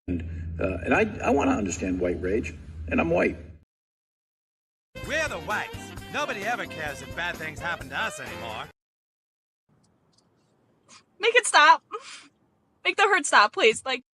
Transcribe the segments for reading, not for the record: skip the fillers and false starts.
And I want to understand white rage, and I'm white. We're the whites. Nobody ever cares if bad things happen to us anymore. Make it stop. Make the hurt stop, please. Like.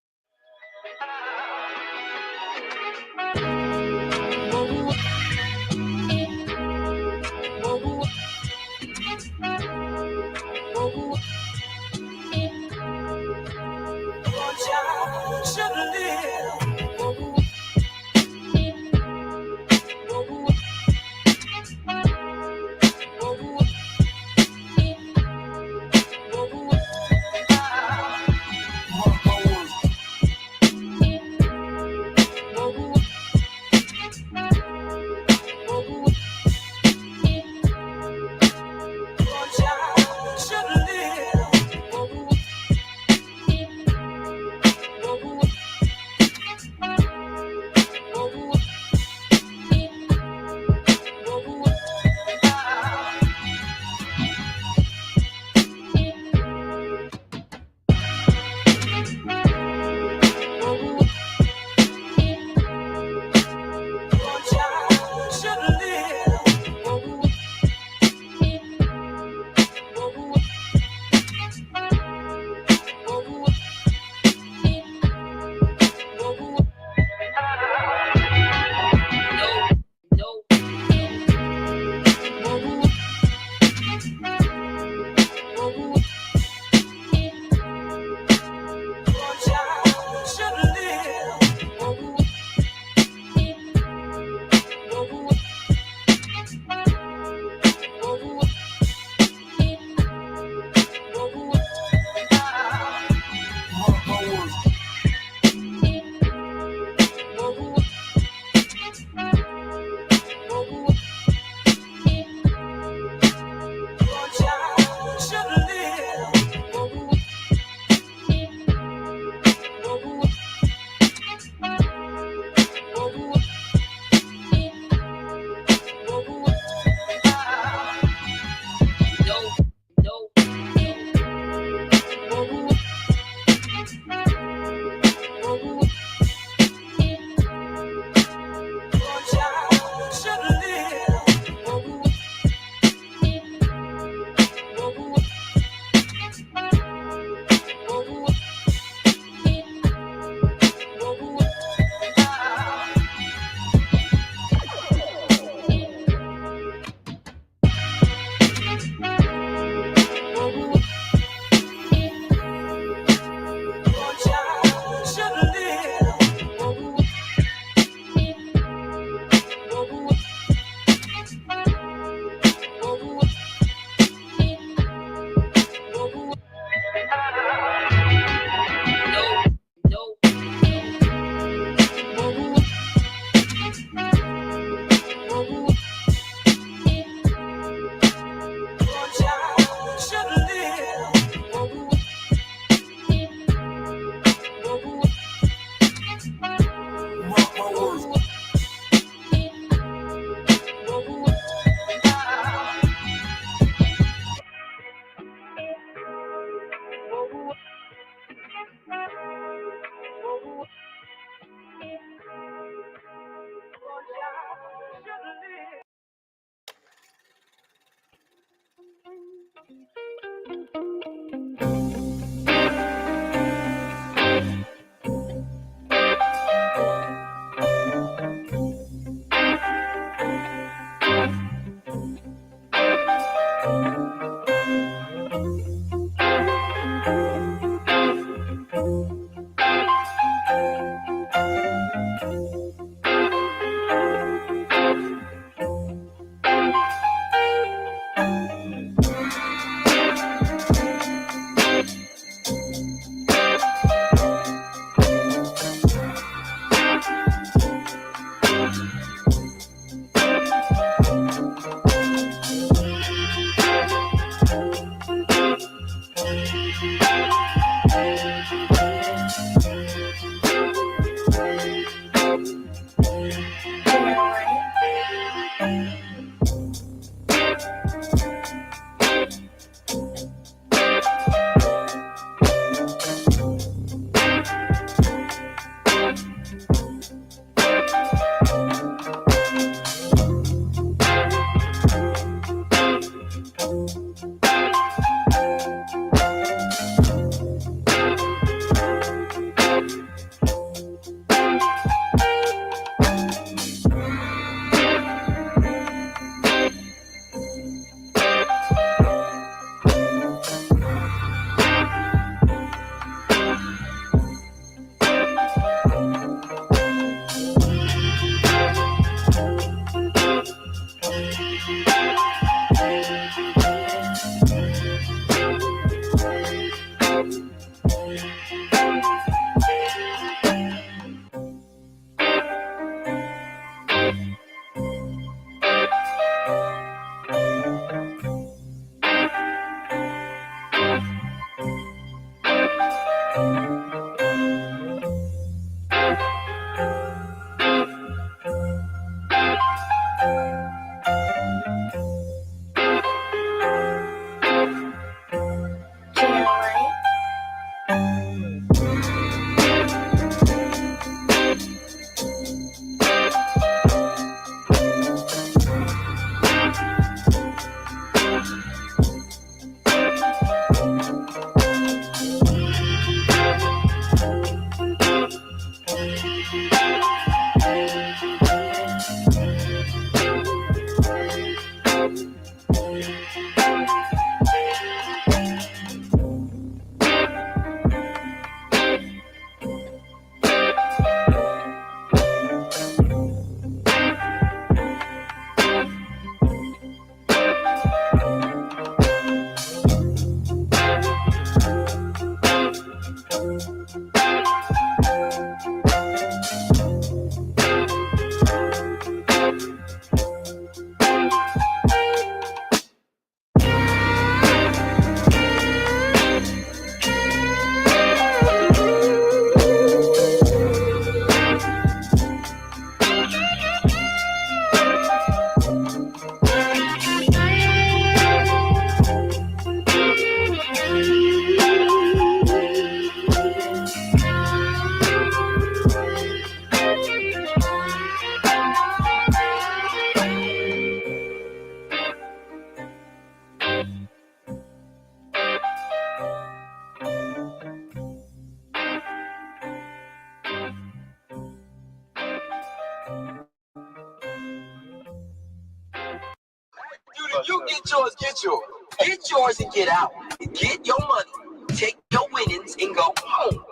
You get yours, get yours. Get yours and get out. Get your money, take your winnings, and go home.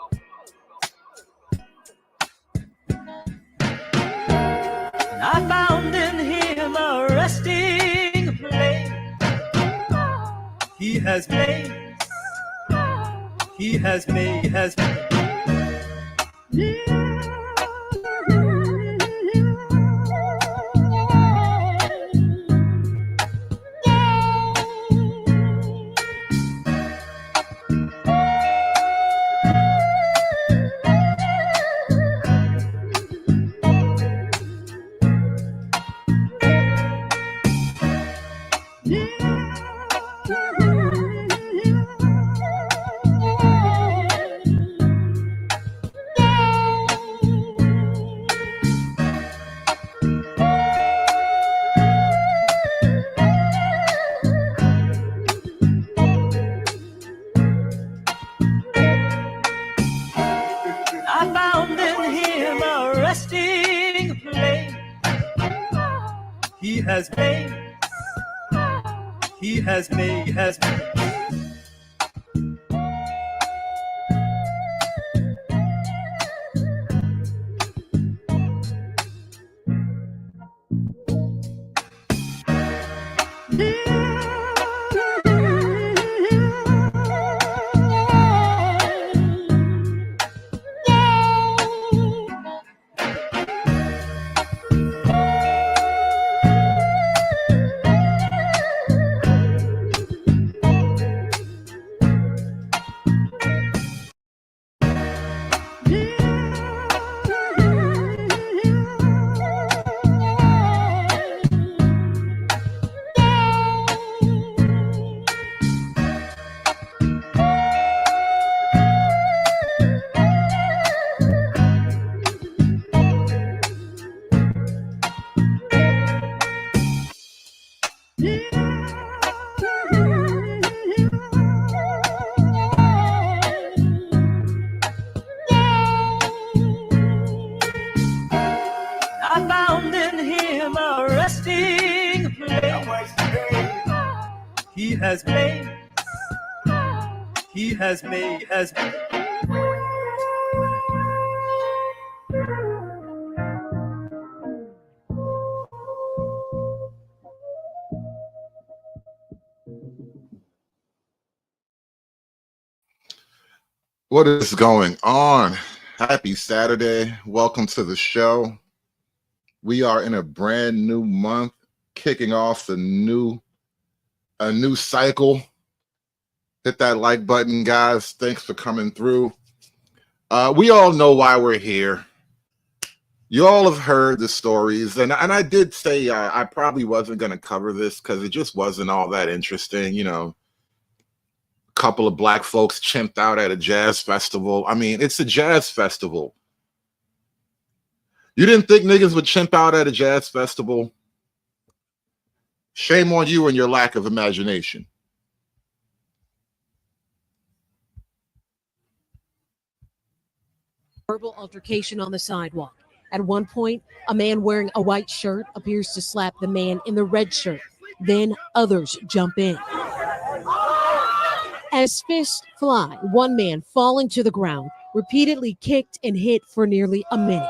I found in him a resting place. He has made, he has made, I found in him a resting place. He has made, he has made, I found in him a resting place. He has made, he has made, What is going on? Happy Saturday. Welcome to the show. We are in a brand new month, kicking off a new cycle. Hit that like button, guys. Thanks for coming through. We all know why we're here. You all have heard the stories, and I did say I probably wasn't going to cover this because it just wasn't all that interesting. You know, a couple of black folks chimped out at a jazz festival. I mean, it's a jazz festival. You didn't think niggas would chimp out at a jazz festival? Shame on you and your lack of imagination. Verbal altercation on the sidewalk. At one point, a man wearing a white shirt appears to slap the man in the red shirt. Then others jump in. As fists fly, one man falling to the ground, repeatedly kicked and hit for nearly a minute.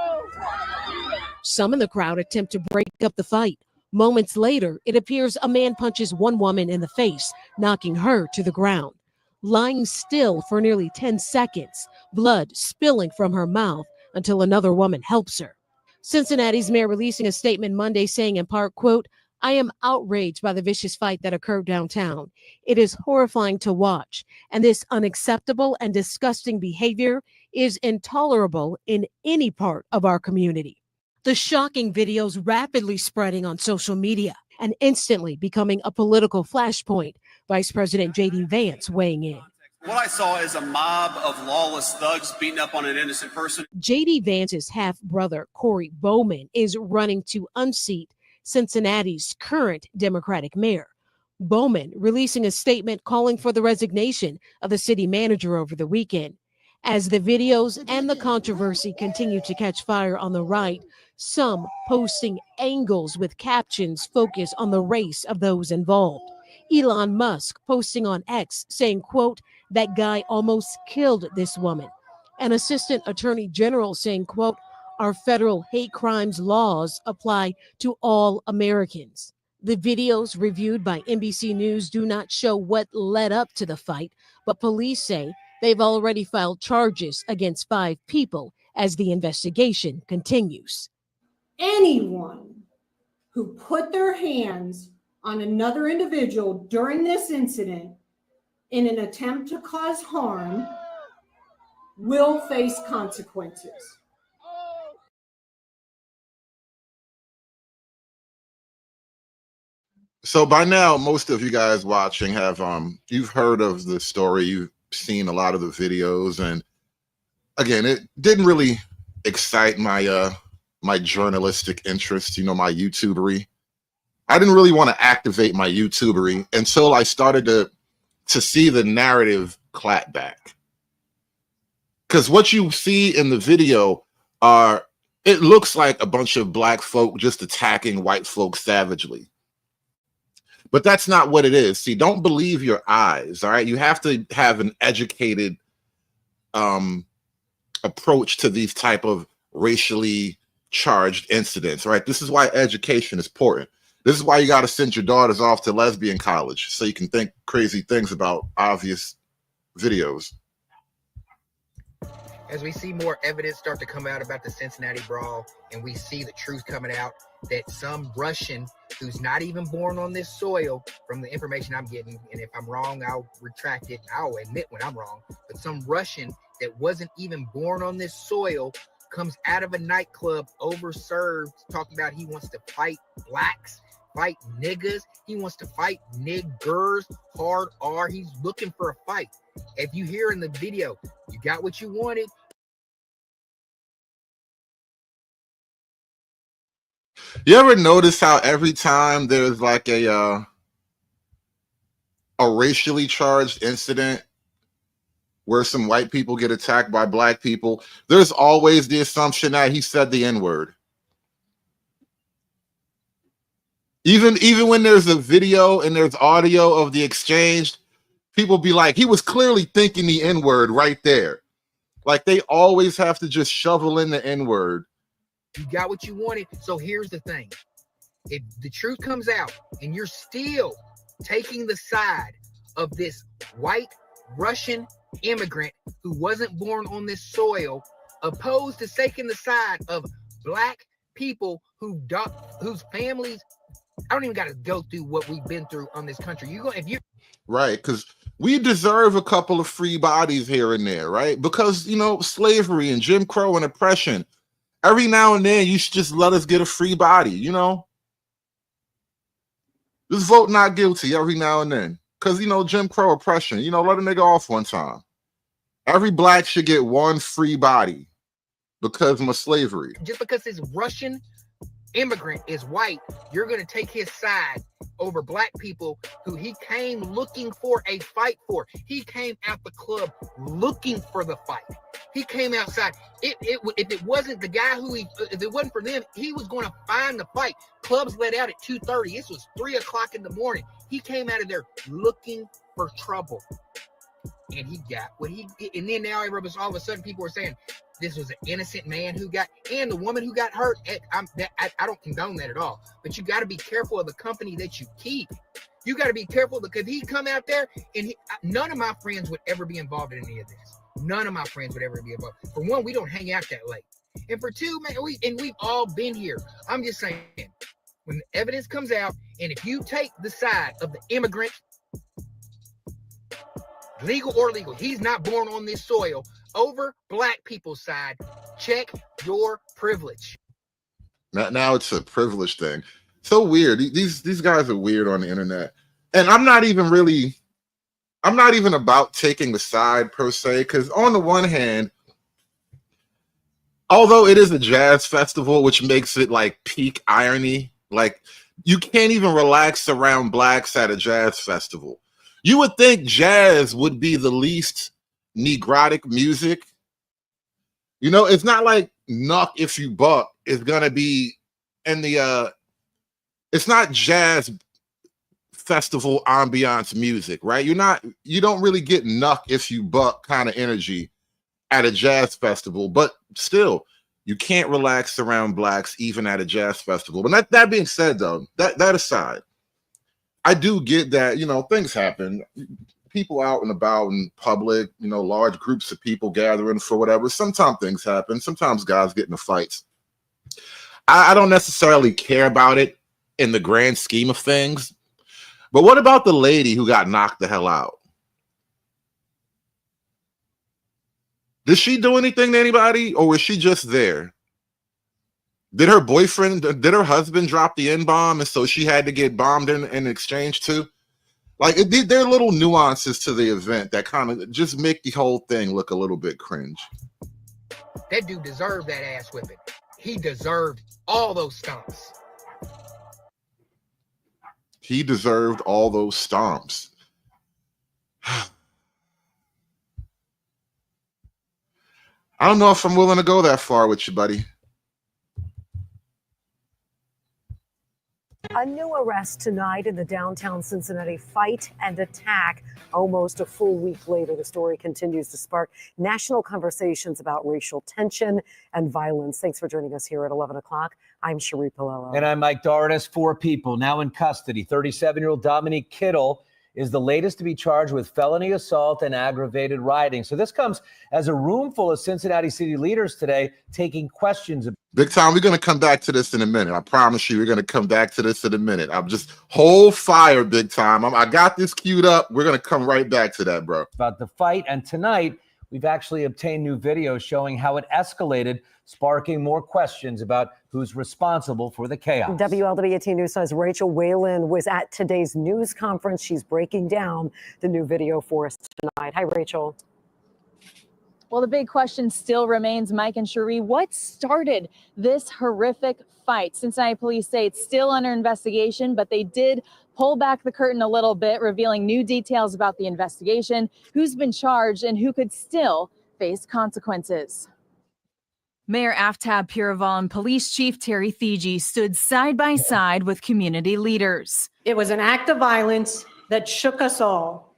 Some in the crowd attempt to break up the fight. Moments later, it appears a man punches one woman in the face, knocking her to the ground. Lying still for nearly 10 seconds, blood spilling from her mouth until another woman helps her. Cincinnati's mayor releasing a statement Monday saying in part, quote, "I am outraged by the vicious fight that occurred downtown. It is horrifying to watch, and this unacceptable and disgusting behavior is intolerable in any part of our community." The shocking videos rapidly spreading on social media and instantly becoming a political flashpoint. Vice President J.D. Vance weighing in. What I saw is a mob of lawless thugs beating up on an innocent person. J.D. Vance's half-brother, Corey Bowman, is running to unseat Cincinnati's current Democratic mayor. Bowman releasing a statement calling for the resignation of the city manager over the weekend. As the videos and the controversy continue to catch fire on the right, some posting angles with captions focus on the race of those involved. Elon Musk posting on X saying, quote, "That guy almost killed this woman." An assistant attorney general saying, quote, "Our federal hate crimes laws apply to all Americans." The videos reviewed by NBC News do not show what led up to the fight, but police say they've already filed charges against 5 people as the investigation continues. Anyone who put their hands on another individual during this incident in an attempt to cause harm will face consequences. So by now, most of you guys watching have you've heard of the story, you've seen a lot of the videos, and again, it didn't really excite my my journalistic interest, you know, my YouTubery. I didn't really want to activate my YouTubery until I started to see the narrative clap back. Because what you see in the video it looks like a bunch of black folk just attacking white folk savagely. But that's not what it is. See, don't believe your eyes, all right? You have to have an educated approach to these type of racially charged incidents, right? This is why education is important. This is why you got to send your daughters off to lesbian college so you can think crazy things about obvious videos. As we see more evidence start to come out about the Cincinnati brawl, and we see the truth coming out that some Russian who's not even born on this soil, from the information I'm getting, and if I'm wrong, I'll retract it. I'll admit when I'm wrong, but some Russian that wasn't even born on this soil comes out of a nightclub overserved, talking about he wants to fight blacks, fight niggas, he wants to fight niggers, hard R, he's looking for a fight. If you hear in the video, you got what you wanted. You ever notice how every time there's like a racially charged incident where some white people get attacked by black people, there's always the assumption that he said the N-word. Even when there's a video and there's audio of the exchange, people be like, he was clearly thinking the N-word right there. Like they always have to just shovel in the N-word. You got what you wanted. So here's the thing. If the truth comes out and you're still taking the side of this white Russian immigrant who wasn't born on this soil, opposed to taking the side of black people whose families, I don't even got to go through what we've been through on this country. If you right, because we deserve a couple of free bodies here and there, right? Because, you know, slavery and Jim Crow and oppression, every now and then you should just let us get a free body, you know? Just vote not guilty every now and then. Because, you know, Jim Crow oppression, you know, let a nigga off one time. Every black should get one free body because of slavery. Just because this Russian immigrant is white, you're going to take his side over black people who he came looking for a fight for. He came out the club looking for the fight. He came outside. If it wasn't the guy if it wasn't for them, he was going to find the fight. Clubs let out at 2:30. This was 3 o'clock in the morning. He came out of there looking for trouble. And he got what he did. And then now all of a sudden people are saying this was an innocent man who got, and the woman who got hurt. I don't condone that at all. But you got to be careful of the company that you keep. You got to be careful because he come out there and none of my friends would ever be involved in any of this. None of my friends would ever be involved. For one, we don't hang out that late. And for two, man, we've all been here. I'm just saying, when the evidence comes out, and if you take the side of the immigrant, legal or illegal, he's not born on this soil, over black people's side, check your privilege. Now it's a privilege thing. So weird. These guys are weird on the internet. And I'm not even about taking the side per se, because on the one hand, although it is a jazz festival, which makes it like peak irony, like you can't even relax around blacks at a jazz festival. You would think jazz would be the least negrotic music. You know, it's not like Knuck If You Buck is gonna be in the it's not jazz festival ambiance music, right? You don't really get Knuck If You Buck kind of energy at a jazz festival, but still you can't relax around blacks even at a jazz festival. But that being said, though, that aside, I do get that, you know, things happen. People out and about in public, you know, large groups of people gathering for whatever. Sometimes things happen. Sometimes guys get into fights. I don't necessarily care about it in the grand scheme of things. But what about the lady who got knocked the hell out? Did she do anything to anybody, or was she just there? Did her husband drop the N-bomb, and so she had to get bombed in exchange too? Like, there are little nuances to the event that kind of just make the whole thing look a little bit cringe. That dude deserved that ass whipping. He deserved all those stomps. He deserved all those stomps. I don't know if I'm willing to go that far with you, buddy. A new arrest tonight in the downtown Cincinnati fight and attack. Almost a full week later, the story continues to spark national conversations about racial tension and violence. Thanks for joining us here at 11 o'clock. I'm Cherie Palello. And I'm Mike Dorris. 4 people now in custody. 37-year-old Dominique Kittle is the latest to be charged with felony assault and aggravated rioting. So this comes as a room full of Cincinnati city leaders today taking questions. Big time, we're going to come back to this in a minute. I promise you, we're going to come back to this in a minute. I'm just hold fire, big time. I got this queued up. We're going to come right back to that, bro. About the fight. And tonight, we've actually obtained new video showing how it escalated, sparking more questions about who's responsible for the chaos. WLW18 News Size Rachel Whalen was at today's news conference. She's breaking down the new video for us tonight. Hi, Rachel. Well, the big question still remains, Mike and Cherie, what started this horrific fight? Cincinnati police say it's still under investigation, but they did pull back the curtain a little bit, revealing new details about the investigation, who's been charged, and who could still face consequences. Mayor Aftab Piraval and Police Chief Terry Thigi stood side by side with community leaders. It was an act of violence that shook us all.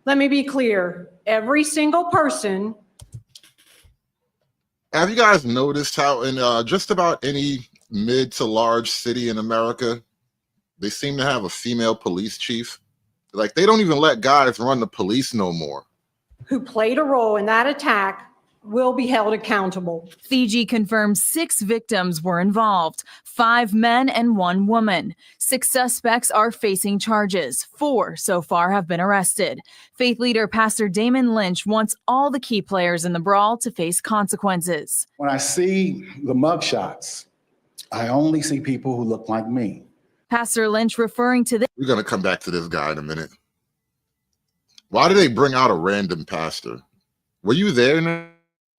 Let me be clear, every single person. Have you guys noticed how in just about any mid to large city in America, they seem to have a female police chief? Like, they don't even let guys run the police no more. Who played a role in that attack will be held accountable. Fiji confirms 6 victims were involved, 5 men and 1 woman. 6 suspects are facing charges. 4 so far have been arrested. Faith leader Pastor Damon Lynch wants all the key players in the brawl to face consequences. When I see the mugshots, I only see people who look like me. Pastor Lynch referring to this. We're going to come back to this guy in a minute. Why did they bring out a random pastor? Were you there now?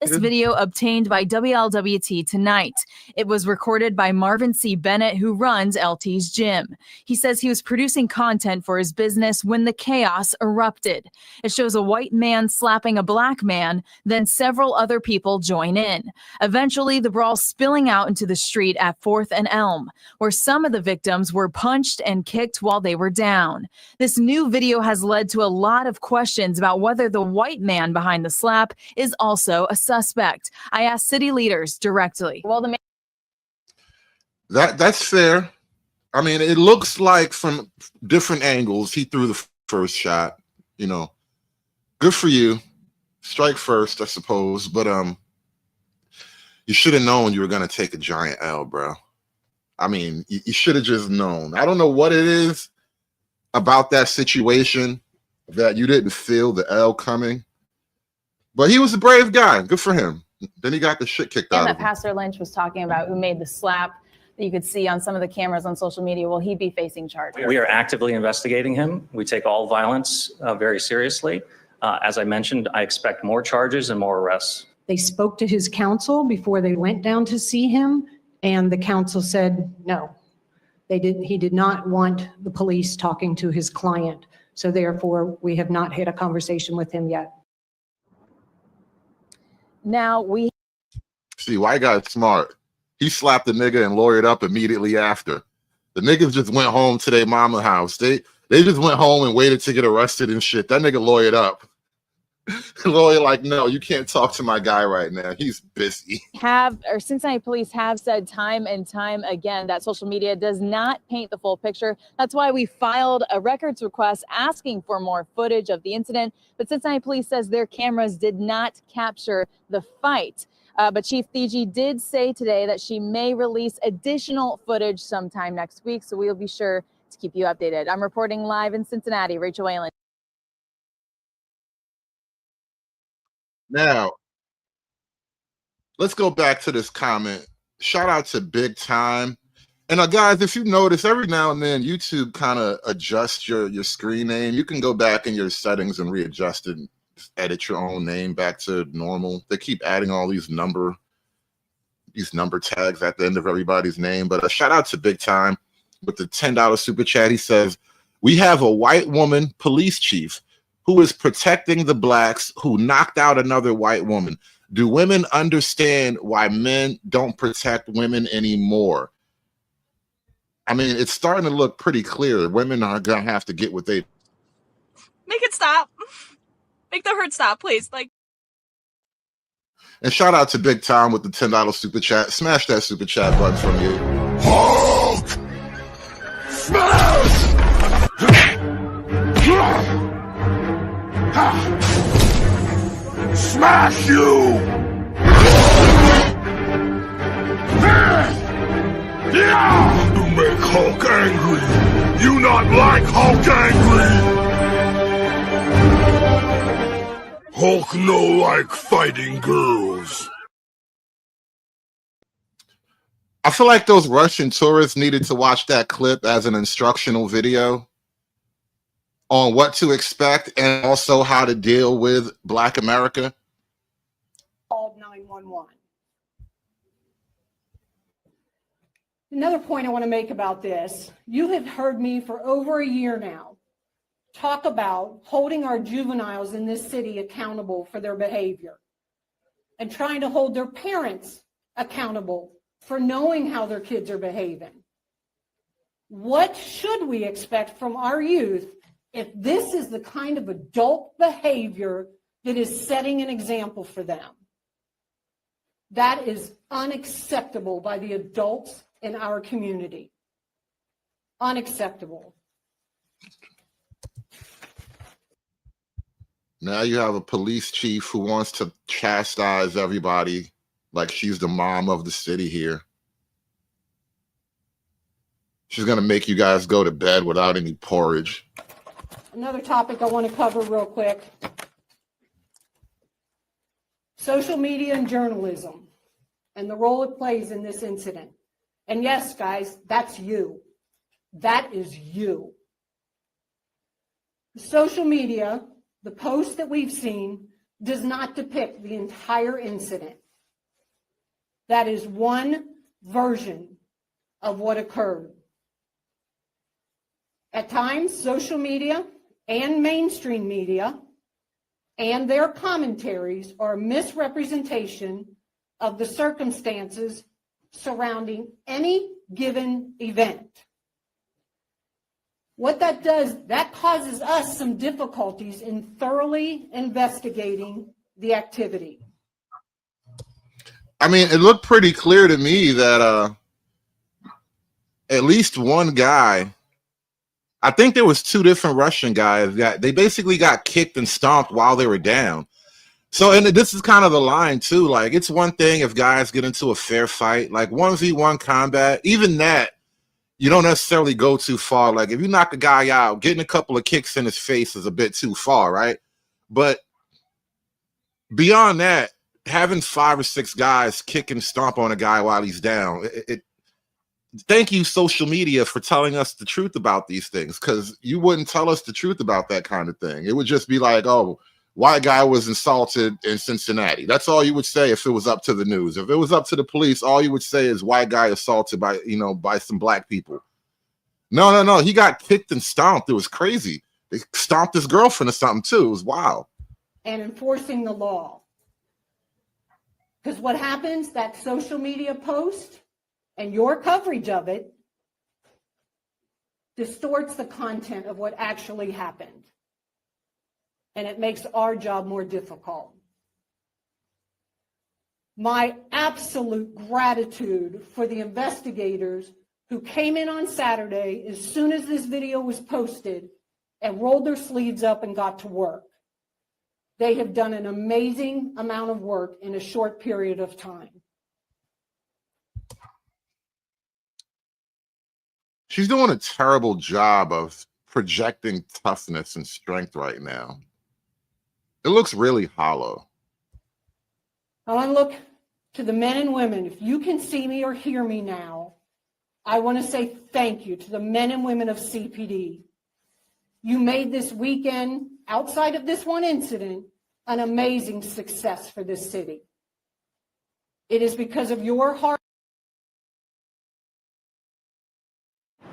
This video obtained by WLWT tonight. It was recorded by Marvin C. Bennett, who runs LT's gym. He says he was producing content for his business when the chaos erupted. It shows a white man slapping a black man, then several other people join in. Eventually, the brawl spilling out into the street at 4th and Elm, where some of the victims were punched and kicked while they were down. This new video has led to a lot of questions about whether the white man behind the slap is also a suspect. I asked city leaders directly. Well, That's fair. I mean, it looks like from different angles he threw the first shot. You know, good for you. Strike first, I suppose. But you should have known you were gonna take a giant L, bro. I mean, you should have just known. I don't know what it is about that situation that you didn't feel the L coming. But he was a brave guy. Good for him. Then he got the shit kicked out of that him. Pastor Lynch was talking about, who made the slap that you could see on some of the cameras on social media. Will he be facing charges? We are actively investigating him. We take all violence very seriously. As I mentioned, I expect more charges and more arrests. They spoke to his counsel before they went down to see him, and the counsel said no. He did not want the police talking to his client. So therefore, we have not had a conversation with him yet. Now we see, white guy's smart. He slapped the nigga and lawyered up immediately after. The niggas just went home to their mama house. They just went home and waited to get arrested and shit. That nigga lawyered up. Lawyer like, no, you can't talk to my guy right now. He's busy. Cincinnati police have said time and time again that social media does not paint the full picture. That's why we filed a records request asking for more footage of the incident. But Cincinnati police says their cameras did not capture the fight. But Chief Fiji did say today that she may release additional footage sometime next week. So we'll be sure to keep you updated. I'm reporting live in Cincinnati, Rachel Whalen. Now, let's go back to this comment. Shout out to Big Time. And guys, if you notice, every now and then YouTube kind of adjusts your screen name. You can go back in your settings and readjust it, edit your own name back to normal. They keep adding all these number tags at the end of everybody's name. But a shout out to Big Time with the $10 super chat. He says, we have a white woman police chief who is protecting the blacks who knocked out another white woman. Do women understand why men don't protect women anymore? I mean, it's starting to look pretty clear. Women are going to have to get what they... Make it stop. Make the hurt stop, please. And shout out to Big Time with the $10 super chat. Smash that super chat button from you. Hulk! Smash! Smash you! You make Hulk angry. You not like Hulk angry. Hulk no like fighting girls. I feel like those Russian tourists needed to watch that clip as an instructional video on what to expect and also how to deal with Black America. Called 911. Another point I want to make about this, you have heard me for over a year now talk about holding our juveniles in this city accountable for their behavior and trying to hold their parents accountable for knowing how their kids are behaving. What should we expect from our youth if this is the kind of adult behavior that is setting an example for them? That is unacceptable by the adults in our community. Unacceptable. Now you have a police chief who wants to chastise everybody like she's the mom of the city here. She's going to make you guys go to bed without any porridge. Another topic I want to cover real quick. Social media and journalism and the role it plays in this incident. And yes, guys, that's you. That is you. Social media, the post that we've seen, does not depict the entire incident. That is one version of what occurred. At times, social media and mainstream media and their commentaries are a misrepresentation of the circumstances surrounding any given event. What that does, that causes us some difficulties in thoroughly investigating the activity. I mean, it looked pretty clear to me that at least one guy, I think there was two different Russian guys, they basically got kicked and stomped while they were down. So, and this is kind of the line too, like it's one thing if guys get into a fair fight, like 1v1 combat, even that, you don't necessarily go too far. Like if you knock a guy out, getting a couple of kicks in his face is a bit too far, right? But beyond that, having 5 or 6 guys kick and stomp on a guy while he's down, thank you, social media, for telling us the truth about these things, because you wouldn't tell us the truth about that kind of thing. It would just be like, oh, white guy was insulted in Cincinnati. That's all you would say if it was up to the news. If it was up to the police, all you would say is white guy assaulted by, by some black people. No. He got kicked and stomped. It was crazy. They stomped his girlfriend or something too. It was wild. And enforcing the law. Because what happens, that social media post and your coverage of it distorts the content of what actually happened. And it makes our job more difficult. My absolute gratitude for the investigators who came in on Saturday as soon as this video was posted and rolled their sleeves up and got to work. They have done an amazing amount of work in a short period of time. She's doing a terrible job of projecting toughness and strength right now. It looks really hollow. I want to look to the men and women. If you can see me or hear me now, I want to say thank you to the men and women of CPD. You made this weekend, outside of this one incident, an amazing success for this city. It is because of your hard.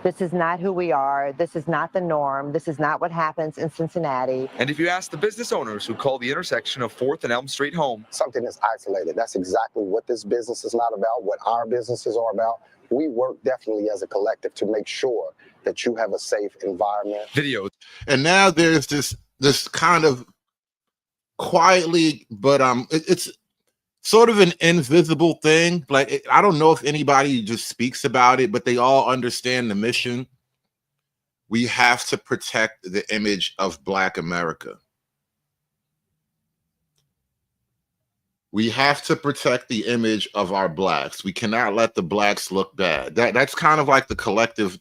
This is not who we are. This is not the norm. This is not what happens in Cincinnati. And if you ask the business owners who call the intersection of 4th and Elm Street home, something that's isolated. That's exactly what this business is not about, what our businesses are about. We work definitely as a collective to make sure that you have a safe environment. Videos. And now there's this kind of quietly, but it's sort of an invisible thing. Like, I don't know if anybody just speaks about it, but they all understand the mission. We have to protect the image of Black America. We have to protect the image of our Blacks. We cannot let the Blacks look bad. That's kind of like the collective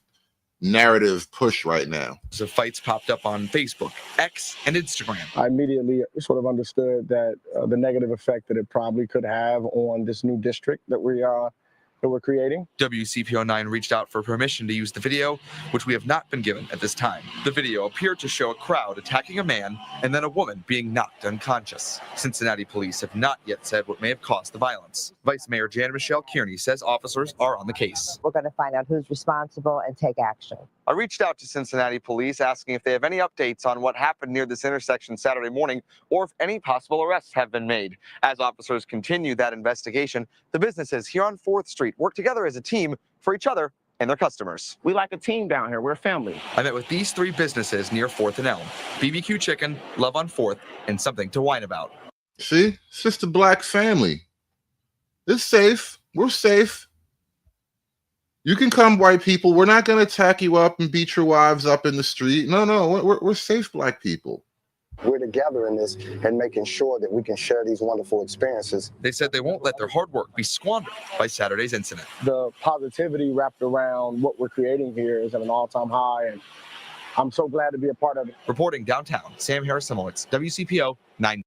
narrative push right now. So fights popped up on Facebook, X, and Instagram. I immediately sort of understood that the negative effect that it probably could have on this new district that we're creating. WCPO9 reached out for permission to use the video, which we have not been given at this time. The video appeared to show a crowd attacking a man and then a woman being knocked unconscious. Cincinnati police have not yet said what may have caused the violence. Vice Mayor Jan Michelle Kearney says officers are on the case. We're going to find out who's responsible and take action. I reached out to Cincinnati police asking if they have any updates on what happened near this intersection Saturday morning or if any possible arrests have been made. As officers continue that investigation, the businesses here on 4th Street work together as a team for each other and their customers. We like a team down here. We're a family. I met with these 3 businesses near 4th and Elm: BBQ Chicken, Love on 4th, and Something to Whine About. See, it's just a Black family. It's safe. We're safe. You can come, white people. We're not going to attack you up and beat your wives up in the street. No, we're safe Black people. We're together in this and making sure that we can share these wonderful experiences. They said they won't let their hard work be squandered by Saturday's incident. The positivity wrapped around what we're creating here is at an all-time high, and I'm so glad to be a part of it. Reporting downtown, Sam Harris-Simowitz, WCPO 9.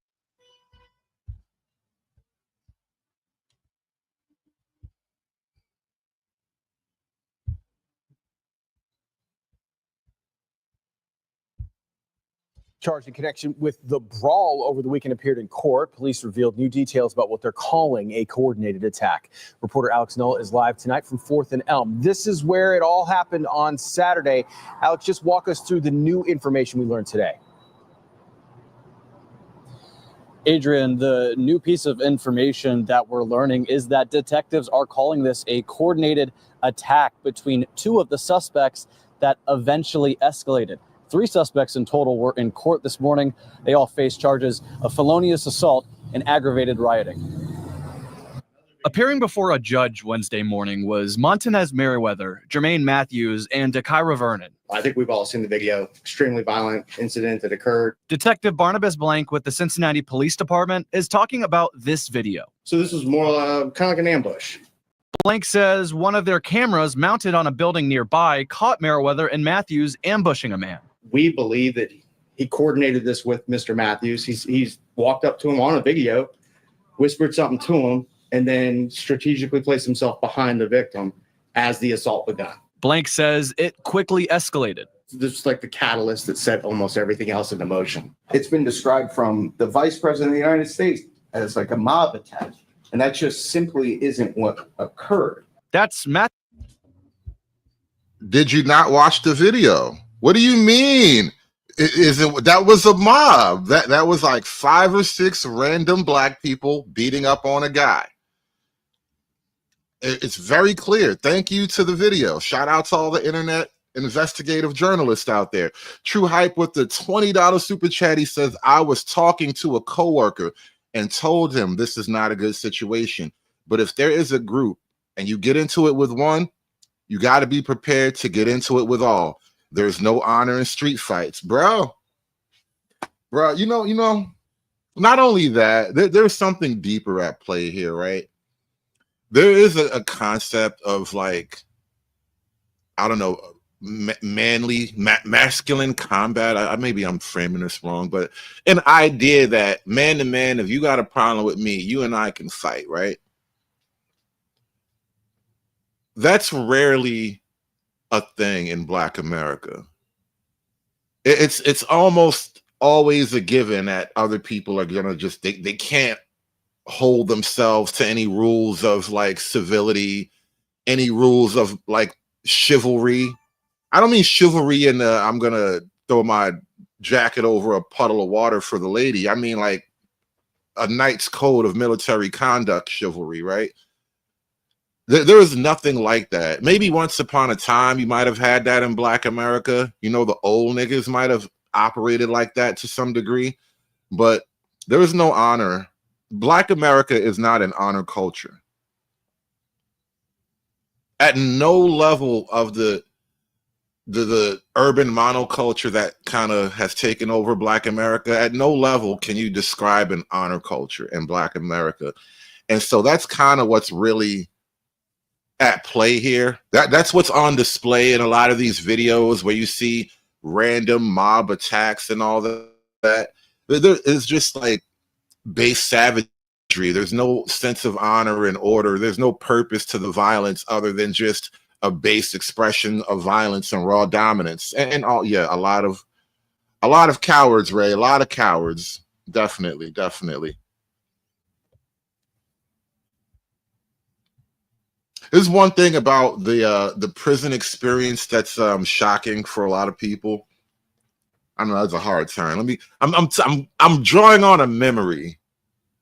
Charged in connection with the brawl over the weekend appeared in court. Police revealed new details about what they're calling a coordinated attack. Reporter Alex Nola is live tonight from 4th and Elm. This is where it all happened on Saturday. Alex, just walk us through the new information we learned today. Adrian, the new piece of information that we're learning is that detectives are calling this a coordinated attack between two of the suspects that eventually escalated. 3 suspects in total were in court this morning. They all face charges of felonious assault and aggravated rioting. Appearing before a judge Wednesday morning was Montanez Merriweather, Jermaine Matthews, and Dakira Vernon. I think we've all seen the video. Extremely violent incident that occurred. Detective Barnabas Blank with the Cincinnati Police Department is talking about this video. So this was more kind of like an ambush. Blank says one of their cameras mounted on a building nearby caught Merriweather and Matthews ambushing a man. We believe that he coordinated this with Mr. Matthews. He's walked up to him on a video, whispered something to him, and then strategically placed himself behind the victim as the assault began. Blank says it quickly escalated. This is like the catalyst that set almost everything else into motion. It's been described from the Vice President of the United States as like a mob attack, and that just simply isn't what occurred. That's Matt. Did you not watch the video? What do you mean? That was a mob? That was like 5 or 6 random black people beating up on a guy. It's very clear. Thank you to the video. Shout out to all the internet investigative journalists out there. True Hype with the $20 super chat. He says, I was talking to a coworker and told him this is not a good situation. But if there is a group and you get into it with one, you got to be prepared to get into it with all. There's no honor in street fights, bro. You know, not only that, there's something deeper at play here, right? There is a concept of like, I don't know, masculine combat. Maybe I'm framing this wrong, but an idea that man to man, if you got a problem with me, you and I can fight, right? That's rarely a thing in Black America. It's almost always a given that other people are gonna just they can't hold themselves to any rules of like civility, any rules of like chivalry. I don't mean chivalry in the I'm gonna throw my jacket over a puddle of water for the lady. I mean like a knight's code of military conduct chivalry, right? There is nothing like that. Maybe once upon a time you might have had that in Black America. You know, the old niggas might have operated like that to some degree, but there is no honor. Black America is not an honor culture. At no level of the urban monoculture that kind of has taken over Black America, at no level can you describe an honor culture in Black America. And so that's kind of what's really at play here. That's what's on display in a lot of these videos where you see random mob attacks and all that. There is just like base savagery. There's no sense of honor and order. There's no purpose to the violence other than just a base expression of violence and raw dominance. And all, yeah, a lot of cowards, Ray. A lot of cowards. Definitely. There's one thing about the prison experience that's shocking for a lot of people. I know that's a hard turn. I'm drawing on a memory.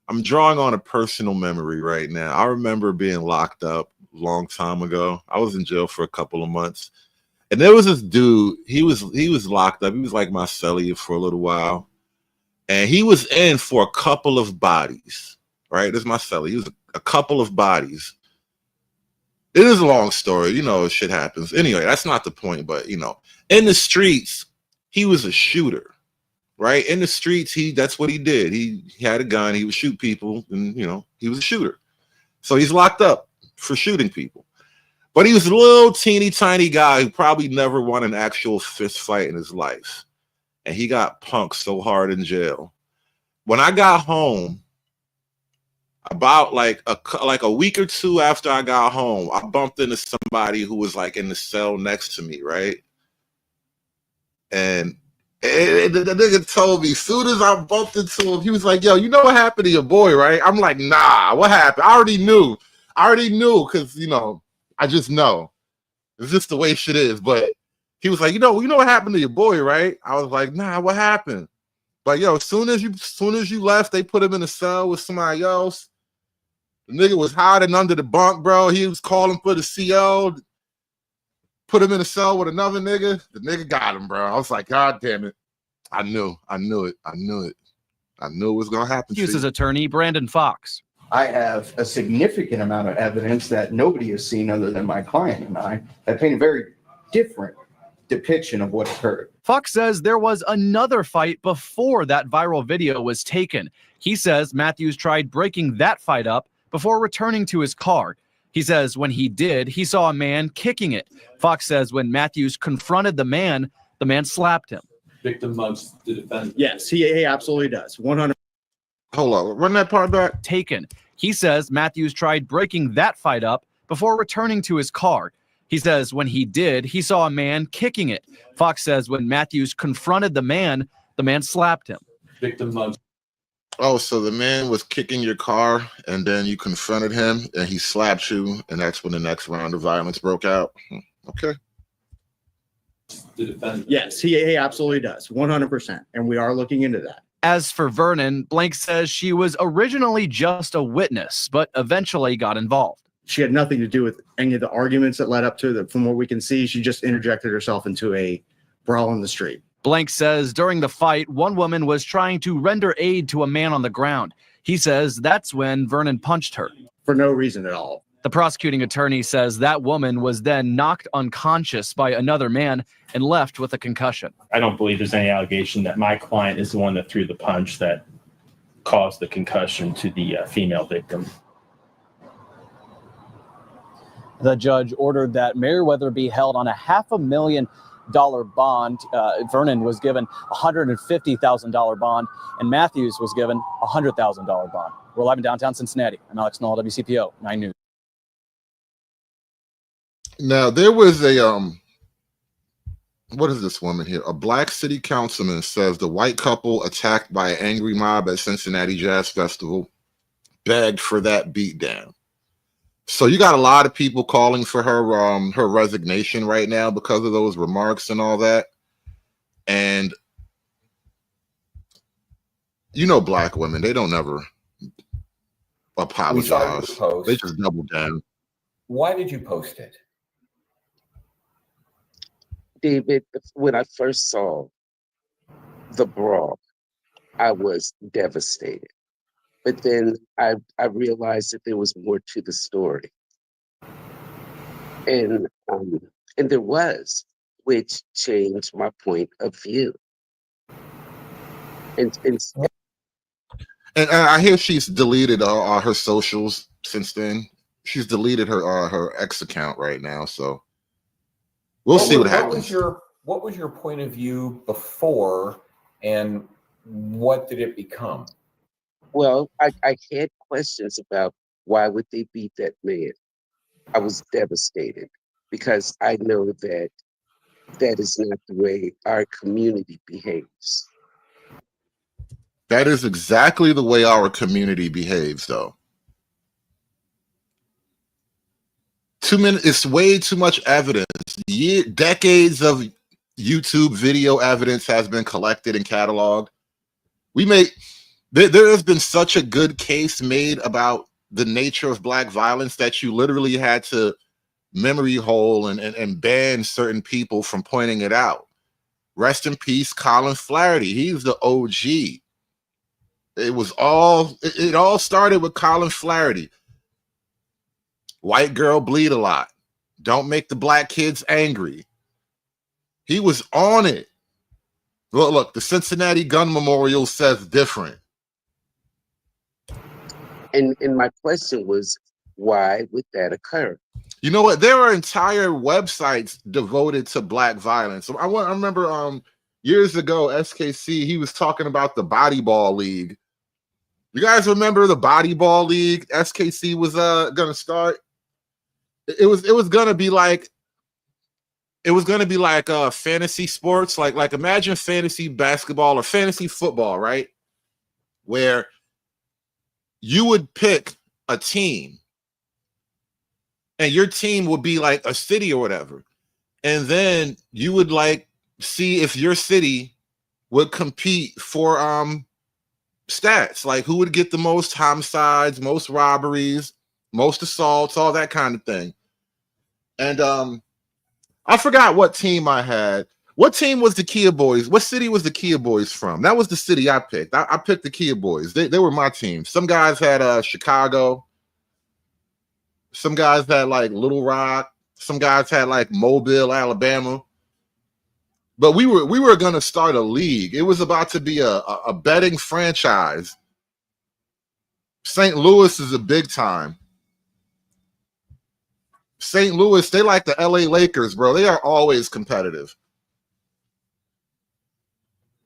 I'm drawing on a personal memory right now. I remember being locked up a long time ago. I was in jail for a couple of months, and there was this dude. He was locked up. He was like my cellie for a little while, and he was in for a couple of bodies. Right, this is my cellie. He was a couple of bodies. It is a long story, you know, shit happens. Anyway, that's not the point, but, you know, in the streets, he was a shooter. right? In the streets, that's what he did. He had a gun, he would shoot people, and he was a shooter. So he's locked up for shooting people. But he was a little teeny tiny guy who probably never won an actual fist fight in his life. And he got punked so hard in jail. When I got home, about like a week or two after I got home, I bumped into somebody who was like in the cell next to me, right? And the nigga told me, soon as I bumped into him, he was like, yo, you know what happened to your boy, right? I'm like, nah, what happened? I already knew because, I just know. It's just the way shit is. But he was like, you know what happened to your boy, right? I was like, nah, what happened? But yo, as soon as you left, they put him in a cell with somebody else. The nigga was hiding under the bunk, bro. He was calling for the CO. Put him in a cell with another nigga. The nigga got him, bro. I was like, God damn it. I knew it. I knew it was going to happen. Hughes' attorney, Brandon Fox. I have a significant amount of evidence that nobody has seen other than my client and I that paint a very different depiction of what occurred. Fox says there was another fight before that viral video was taken. He says Matthews tried breaking that fight up before returning to his car. He says when he did, he saw a man kicking it. Fox says when Matthews confronted the man slapped him. Victim mugs the defendant. Yes, he absolutely does. 100. Hold on, run that part back. Taken. He says Matthews tried breaking that fight up before returning to his car. He says when he did, he saw a man kicking it. Fox says when Matthews confronted the man slapped him. Victim mugs. Oh, so the man was kicking your car and then you confronted him and he slapped you, and that's when the next round of violence broke out. Okay. The defendant. Yes, he absolutely does. 100%. And we are looking into that. As for Vernon, Blank says she was originally just a witness, but eventually got involved. She had nothing to do with any of the arguments that led up to it. From what we can see, she just interjected herself into a brawl in the street. Blank says during the fight, one woman was trying to render aid to a man on the ground. He says that's when Vernon punched her. For no reason at all. The prosecuting attorney says that woman was then knocked unconscious by another man and left with a concussion. I don't believe there's any allegation that my client is the one that threw the punch that caused the concussion to the female victim. The judge ordered that Merriweather be held on a $500,000 bond. Vernon was given a $150,000 bond, and Matthews was given a $100,000 bond. We're live in downtown Cincinnati. I'm Alex Knoll, WCPO 9 News. Now, there was what is this woman here? A black city councilman says the white couple attacked by an angry mob at Cincinnati Jazz Festival begged for that beatdown. So you got a lot of people calling for her resignation right now because of those remarks and all that. And black women, they don't ever apologize. They just double down. Why did you post it? David, when I first saw the brawl, I was devastated. But then I realized that there was more to the story. And there was, which changed my point of view. And I hear she's deleted all her socials since then. She's deleted her ex account right now, so we'll see what happens. What was your point of view before, and what did it become? Well, I had questions about why would they beat that man. I was devastated because I know that that is not the way our community behaves. That is exactly the way our community behaves, though. It's way too much evidence. Decades of YouTube video evidence has been collected and cataloged. There has been such a good case made about the nature of black violence that you literally had to memory hole and ban certain people from pointing it out. Rest in peace, Colin Flaherty. He's the OG. It all started with Colin Flaherty. White girl bleed a lot. Don't make the black kids angry. He was on it. Look, the Cincinnati Gun Memorial says different. And my question was, why would that occur? You know what? There are entire websites devoted to Black violence. I remember years ago, SKC, he was talking about the Body Ball League. You guys remember the Body Ball League SKC was gonna start? It was gonna be like fantasy sports, like imagine fantasy basketball or fantasy football, right? Where you would pick a team and your team would be like a city or whatever. And then you would like see if your city would compete for stats, like who would get the most homicides, most robberies, most assaults, all that kind of thing. And I forgot what team I had. What team was the Kia Boys? What city was the Kia Boys from? That was the city I picked. I picked the Kia Boys. They were my team. Some guys had Chicago. Some guys had like Little Rock. Some guys had like Mobile, Alabama. But we were gonna start a league. It was about to be a betting franchise. St. Louis is a big time. St. Louis, they like the LA Lakers, bro. They are always competitive.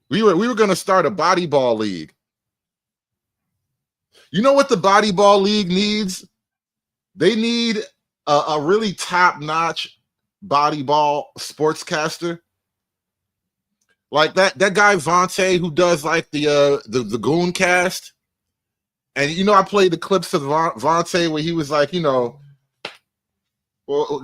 We were gonna start a body ball league. You know what the body ball league needs? They need a really top-notch body ball sportscaster. Like that guy Vontae who does like the Goon cast. And you know, I played the clips of Vontae where he was like, you know, well,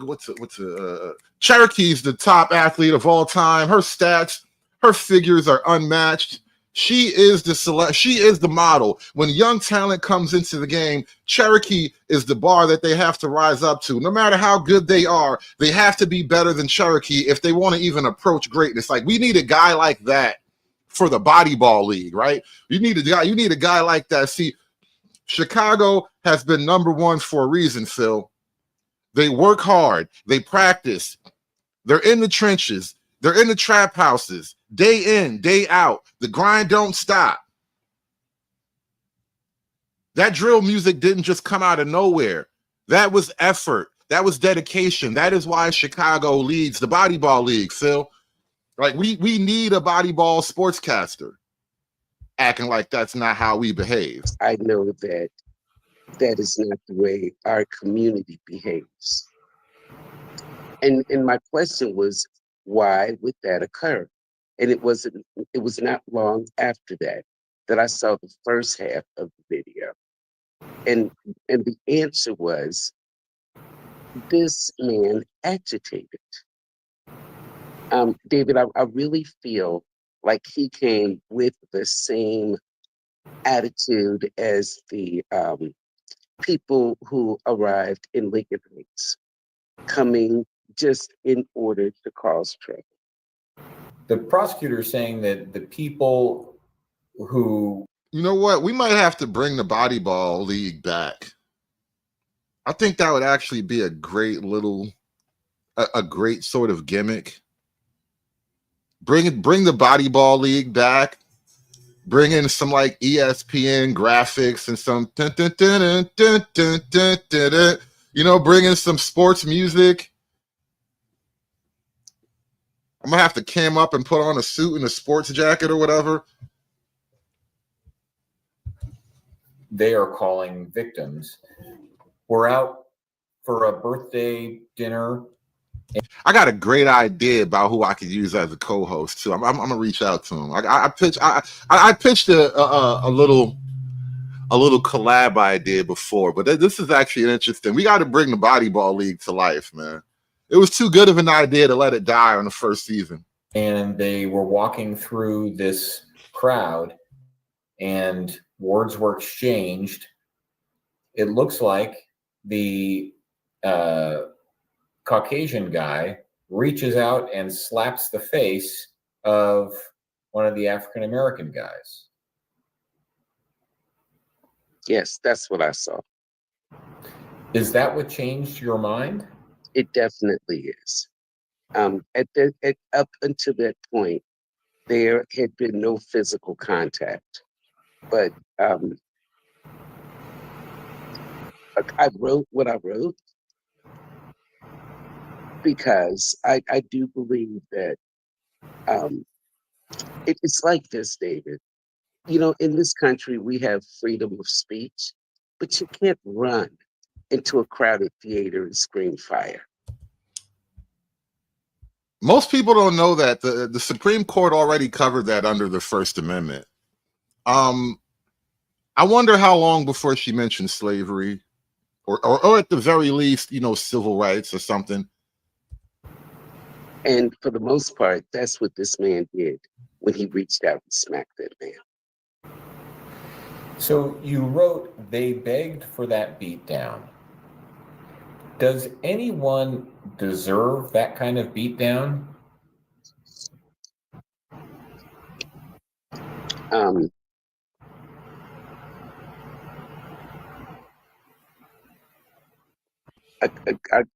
Cherokee's the top athlete of all time. Her stats, her figures are unmatched. She is the model. When young talent comes into the game, Cherokee is the bar that they have to rise up to. No matter how good they are, they have to be better than Cherokee if they want to even approach greatness. Like, we need a guy like that for the body ball league, right? You need a guy like that. See, Chicago has been #1 for a reason, Phil. They work hard, they practice, they're in the trenches, they're in the trap houses, day in, day out. The grind don't stop. That drill music didn't just come out of nowhere. That was effort. That was dedication. That is why Chicago leads the body ball league, Phil. Like, we need a body ball sportscaster acting like that's not how we behave. I know that that is not the way our community behaves. And my question was, why would that occur? And it was not long after that I saw the first half of the video. And the answer was, this man agitated. David, I really feel like he came with the same attitude as the people who arrived in Lincoln Heights, coming just in order to cause trouble. The prosecutor is saying that the people who... You know what? We might have to bring the body ball league back. I think that would actually be a great sort of gimmick. Bring the body ball league back. Bring in some like ESPN graphics and some you know, bring in some sports music. I'm gonna have to cam up and put on a suit and a sports jacket or whatever. They are calling victims. We're out for a birthday dinner. I got a great idea about who I could use as a co-host too. I'm gonna reach out to him. I pitched a little collab idea before, but this is actually interesting. We got to bring the body ball league to life, man. It was too good of an idea to let it die on the first season. And they were walking through this crowd, and words were exchanged. It looks like the Caucasian guy reaches out and slaps the face of one of the African American guys. Yes, that's what I saw. Is that what changed your mind? It definitely is. Up until that point, There had been no physical contact, but I wrote what I wrote because I do believe that it's like this, David. You know, in this country, we have freedom of speech, but you can't run into a crowded theater and scream fire. Most people don't know that the Supreme Court already covered that under the First Amendment. I wonder how long before she mentioned slavery, or at the very least, you know, civil rights or something. And for the most part, that's what this man did when he reached out and smacked that man. So you wrote, they begged for that beatdown. Does anyone deserve that kind of beatdown?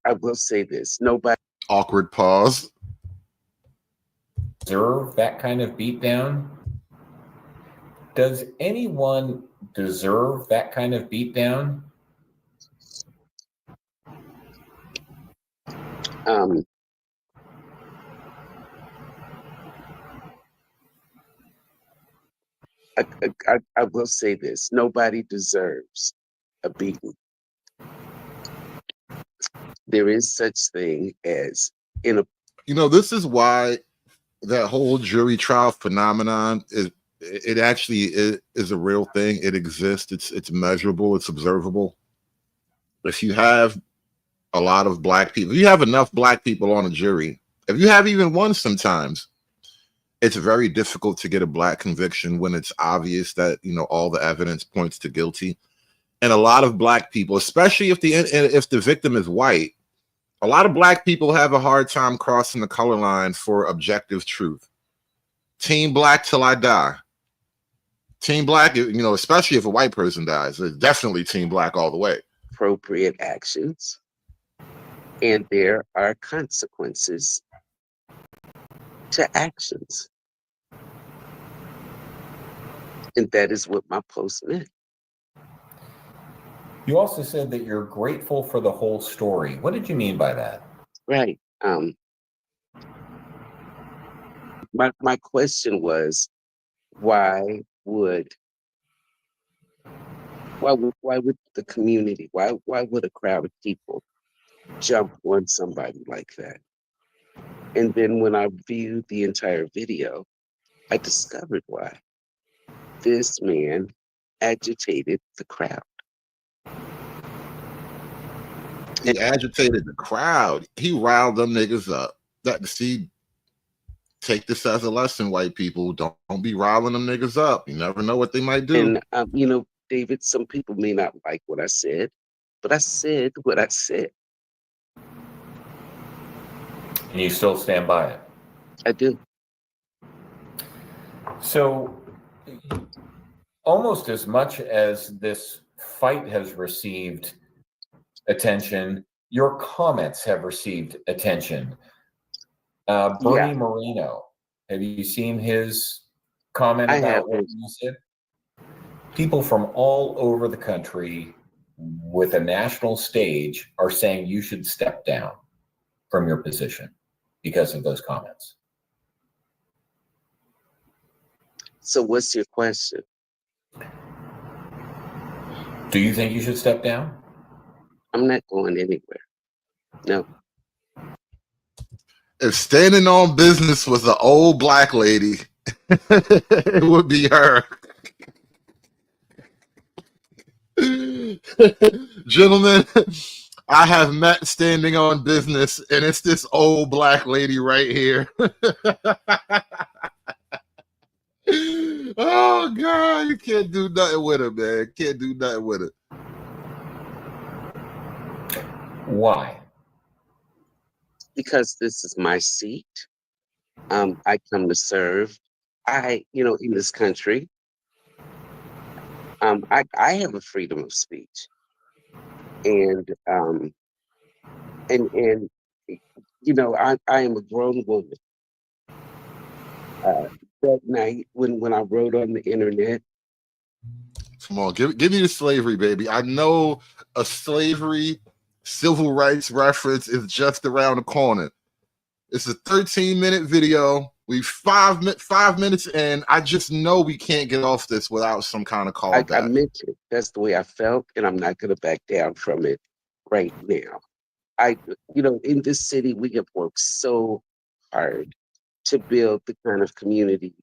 I will say this: nobody. Awkward pause. Deserve that kind of beatdown? Does anyone deserve that kind of beatdown? I will say this: nobody deserves a beating. There is such thing as in a. You know, this is why that whole jury trial phenomenon it actually is a real thing. It exists. It's measurable. It's observable. If you have a lot of black people, if you have enough black people on a jury, if you have even one, sometimes it's very difficult to get a black conviction when it's obvious that, you know, all the evidence points to guilty. And a lot of black people, especially if the victim is white, a lot of black people have a hard time crossing the color line for objective truth. Team black till I die. Team black, you know, especially if a white person dies, it's definitely team black all the way. Appropriate actions, and there are consequences to actions. And that is what my post meant. You also said that you're grateful for the whole story. What did you mean by that? Right. My question was, why would the community, why would a crowd of people jump on somebody like that? And then when I viewed the entire video, I discovered why. This man agitated the crowd. He agitated the crowd. He riled them niggas up. Take this as a lesson, white people. Don't be riling them niggas up. You never know what they might do. And you know, David, some people may not like what I said, but I said what I said. And you still stand by it? I do. So, almost as much as this fight has received attention, your comments have received attention. Bernie Moreno, have you seen his comment about what you said? People from all over the country with a national stage are saying you should step down from your position because of those comments. So what's your question? Do you think you should step down? I'm not going anywhere. No. If standing on business was an old black lady, it would be her. Gentlemen, I have met standing on business, and it's this old black lady right here. Oh God, you can't do nothing with her, man. Can't do nothing with her. Why? Because this is my seat. I come to serve. In this country, I have a freedom of speech, and I am a grown woman. that night when I wrote on the internet. Come on, give me the slavery, baby. I know a slavery civil rights reference is just around the corner. It's a 13-minute video. We 5 minutes in. I just know we can't get off this without some kind of I callback. meant it. That's the way I felt, and I'm not going to back down from it right now. In this city, we have worked so hard to build the kind of community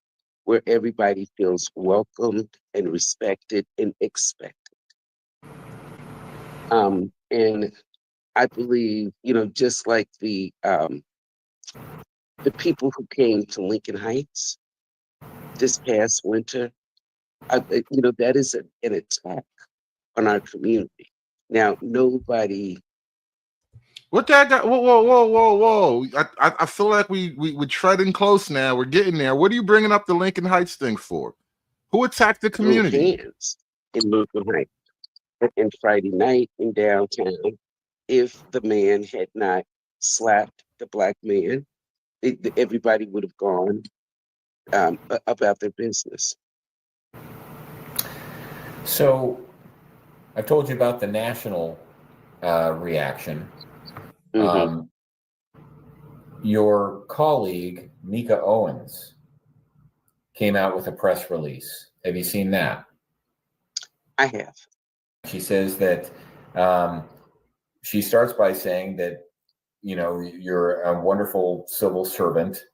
where everybody feels welcomed and respected and expected. And I believe, just like the people who came to Lincoln Heights this past winter, that is an attack on our community. Now, nobody. What that got? Whoa! I feel like we're treading close now. We're getting there. What are you bringing up the Lincoln Heights thing for? Who attacked the community? Hands in Lincoln Heights and Friday night in downtown. If the man had not slapped the black man, everybody would have gone about their business. So I've told you about the national reaction. Mm-hmm. Your colleague, Mika Owens, came out with a press release. Have you seen that? I have. She says that she starts by saying that, you're a wonderful civil servant.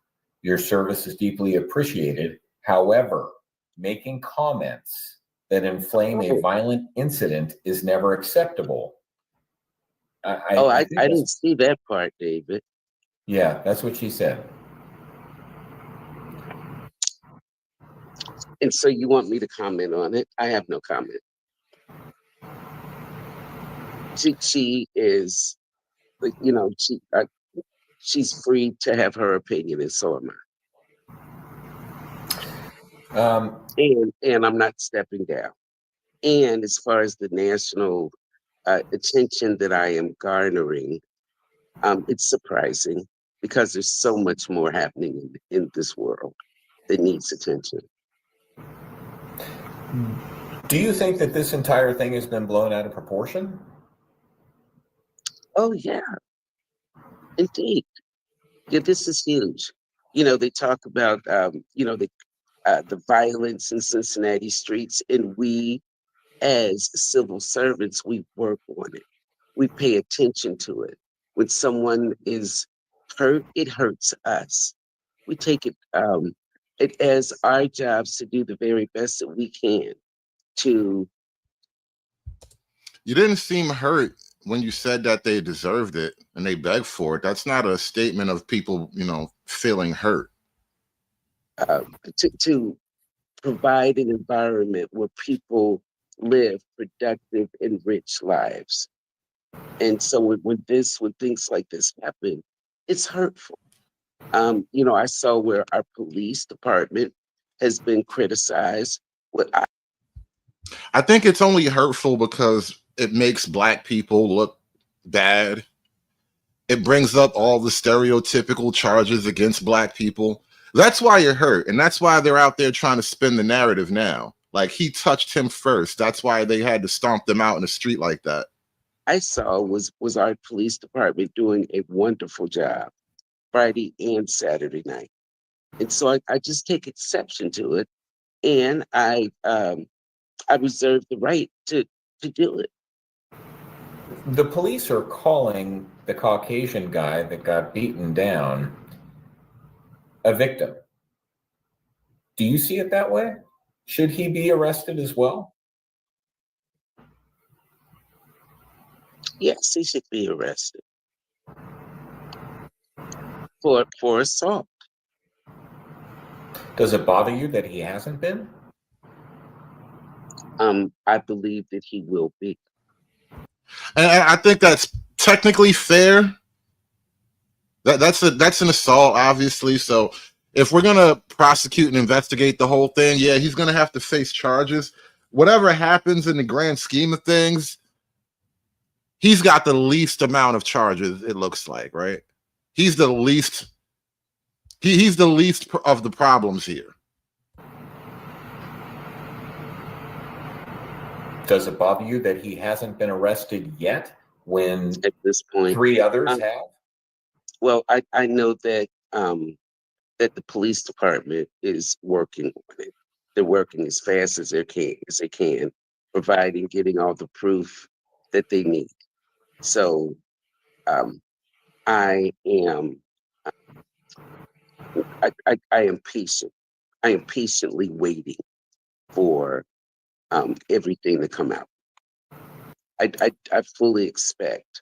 Your service is deeply appreciated. However, making comments that inflame a violent incident is never acceptable. I didn't see that part, David. Yeah, that's what she said. And so you want me to comment on it? I have no comment. She is, she's free to have her opinion, and so am I. And I'm not stepping down. And as far as the national attention that I am garnering, it's surprising because there's so much more happening in this world that needs attention. Do you think that this entire thing has been blown out of proportion? Oh, yeah. Indeed. Yeah, this is huge. They talk about, the violence in Cincinnati streets, and we, as civil servants, we work on it. We pay attention to it. When someone is hurt, it hurts us. We take it as our jobs to do the very best that we can to. You didn't seem hurt when you said that they deserved it and they begged for it. That's not a statement of people, feeling hurt. To provide an environment where people live productive and rich lives. And so when things like this happen, it's hurtful. I saw where our police department has been criticized. I think it's only hurtful because it makes Black people look bad. It brings up all the stereotypical charges against Black people. That's why you're hurt. And that's why they're out there trying to spin the narrative now. Like, he touched him first. That's why they had to stomp them out in the street like that. I saw was our police department doing a wonderful job Friday and Saturday night. And so I just take exception to it. And I reserve the right to do it. The police are calling the Caucasian guy that got beaten down a victim. Do you see it that way? Should he be arrested as well? Yes, he should be arrested for assault. Does it bother you that he hasn't been? I believe that he will be. And I think that's technically fair. That's an assault, obviously. So if we're gonna prosecute and investigate the whole thing, yeah, he's gonna have to face charges. Whatever happens in the grand scheme of things, he's got the least amount of charges, it looks like, right? He's the least of the problems here. Does it bother you that he hasn't been arrested yet when at this point 3 others have? Well, I know that that the police department is working on it. They're working as fast as they can, providing getting all the proof that they need. So I am I am patient. I am patiently waiting for everything to come out. I fully expect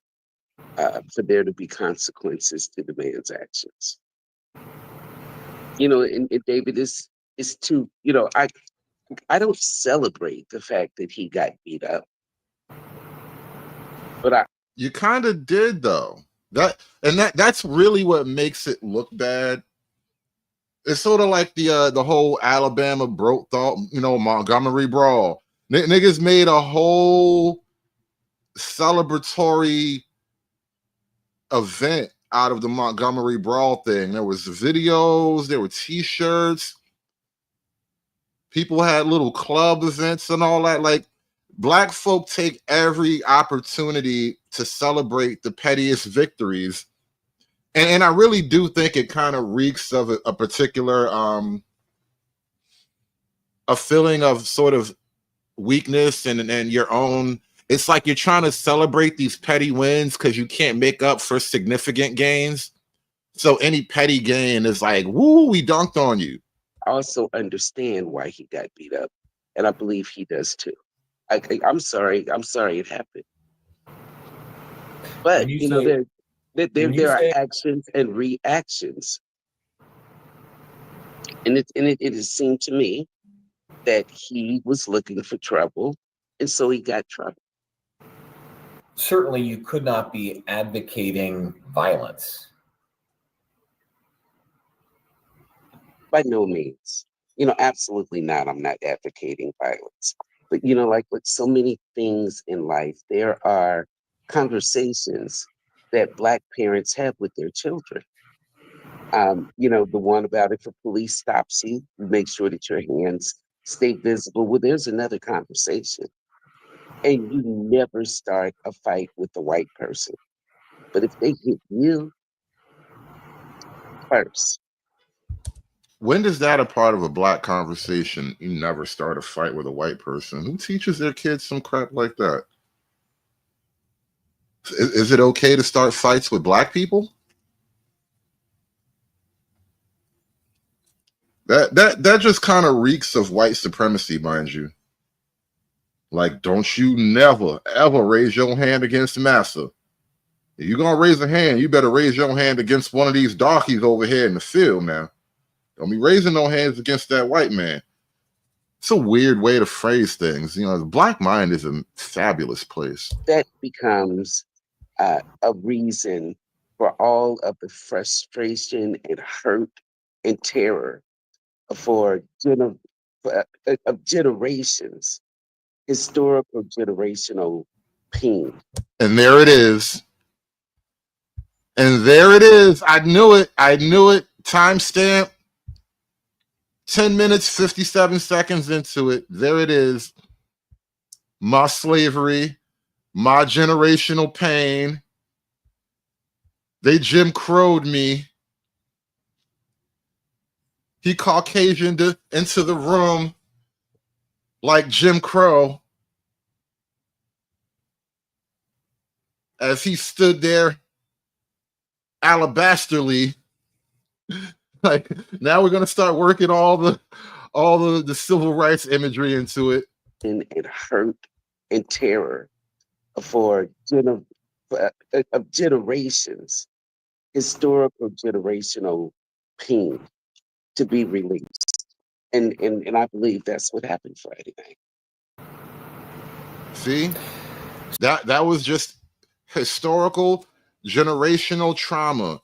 for there to be consequences to the man's actions. You know, and David is too. You know, I don't celebrate the fact that he got beat up, but You kind of did though. That's really what makes it look bad. It's sort of like the whole Alabama broke thought, Montgomery brawl. Niggas made a whole celebratory event out of the Montgomery brawl thing. There was videos, there were t-shirts, people had little club events and all that. Like, Black folk take every opportunity to celebrate the pettiest victories. And I really do think it kind of reeks of a particular a feeling of sort of weakness and your own. It's like you're trying to celebrate these petty wins because you can't make up for significant gains. So any petty gain is like, woo, we dunked on you. I also understand why he got beat up, and I believe he does too. I'm sorry it happened. But there are actions and reactions, and it has seemed to me that he was looking for trouble, and so he got trouble. Certainly, you could not be advocating violence. By no means. Absolutely not. I'm not advocating violence. But, like with so many things in life, there are conversations that Black parents have with their children. The one about if a police stops you, make sure that your hands stay visible. Well, there's another conversation. And you never start a fight with the white person. But if they hit you first. When is that a part of a Black conversation? You never start a fight with a white person. Who teaches their kids some crap like that? Is it okay to start fights with Black people? That just kind of reeks of white supremacy, mind you. Like, don't you never, ever raise your hand against massa. If you're going to raise a hand, you better raise your hand against one of these darkies over here in the field now. Don't be raising no hands against that white man. It's a weird way to phrase things. The Black mind is a fabulous place. That becomes a reason for all of the frustration and hurt and terror of generations, historical generational pain. And there it is. And there it is. I knew it. Timestamp. 10 minutes, 57 seconds into it. There it is. My slavery, my generational pain. They Jim Crow'd me. He Caucasianed into the room like Jim Crow as he stood there alabasterly. Like, now we're gonna start working all the civil rights imagery into it. And hurt and terror of generations, historical generational pain to be released. And I believe that's what happened Friday night. See? That was just historical generational trauma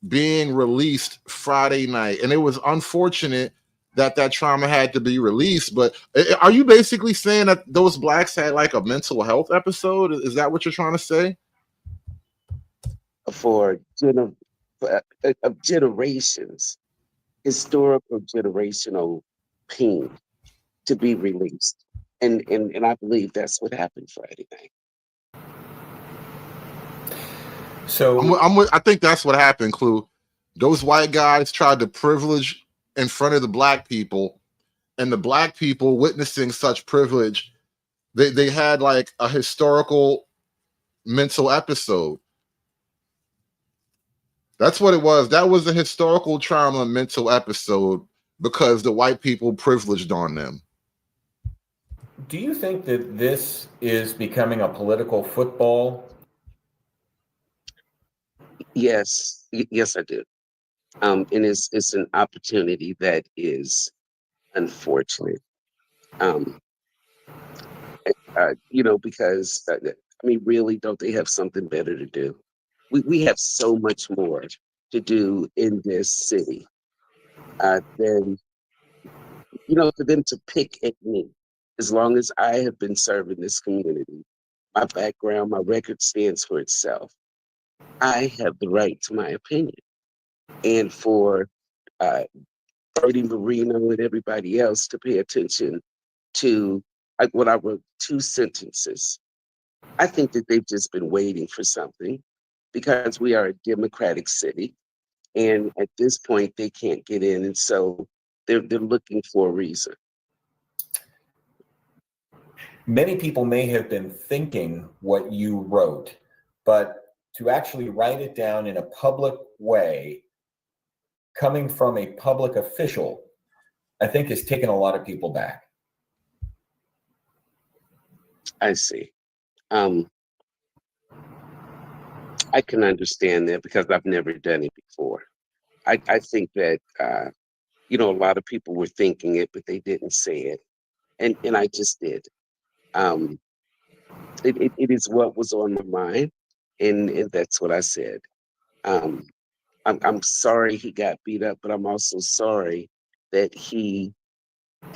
being released Friday night. And it was unfortunate that trauma had to be released. But are you basically saying that those Blacks had like a mental health episode? Is that what you're trying to say? Of generations, historical generational pain to be released. And I believe that's what happened Friday night. So I think that's what happened, Clue. Those white guys tried to privilege in front of the black people, and the black people witnessing such privilege, they had like a historical mental episode. That's what it was. That was a historical trauma mental episode because the white people privileged on them. do you think that this is becoming a political football? Yes, yes, I do. And it's an opportunity that is unfortunate. Because I mean, really, don't they have something better to do? We have so much more to do in this city than for them to pick at me. As long as I have been serving this community, my background, my record stands for itself. I have the right to my opinion, and for uh, Bernie Marino and everybody else to pay attention to when I wrote 2 sentences. I think that they've just been waiting for something because we are a democratic city. And at this point, they can't get in. And so they're looking for a reason. Many people may have been thinking what you wrote, but to actually write it down in a public way, coming from a public official, I think has taken a lot of people back. I see. I can understand that because I've never done it before. I think that, a lot of people were thinking it, but they didn't say it. And I just did. It is what was on my mind. And that's what I said. I'm sorry he got beat up, but I'm also sorry that he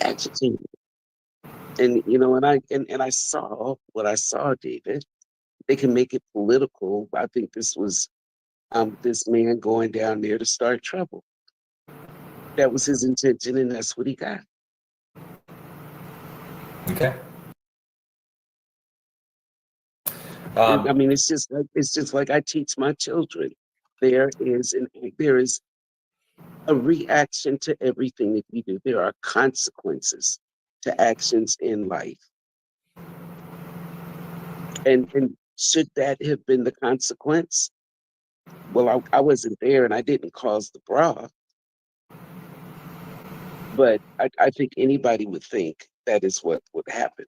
agitated. And I saw what I saw, David. They can make it political. I think this was this man going down there to start trouble. That was his intention, and that's what he got. Okay. I mean, it's just like I teach my children. There is a reaction to everything that you do. There are consequences to actions in life. And should that have been the consequence? Well, I wasn't there and I didn't cause the bra. But I think anybody would think that is what would happen.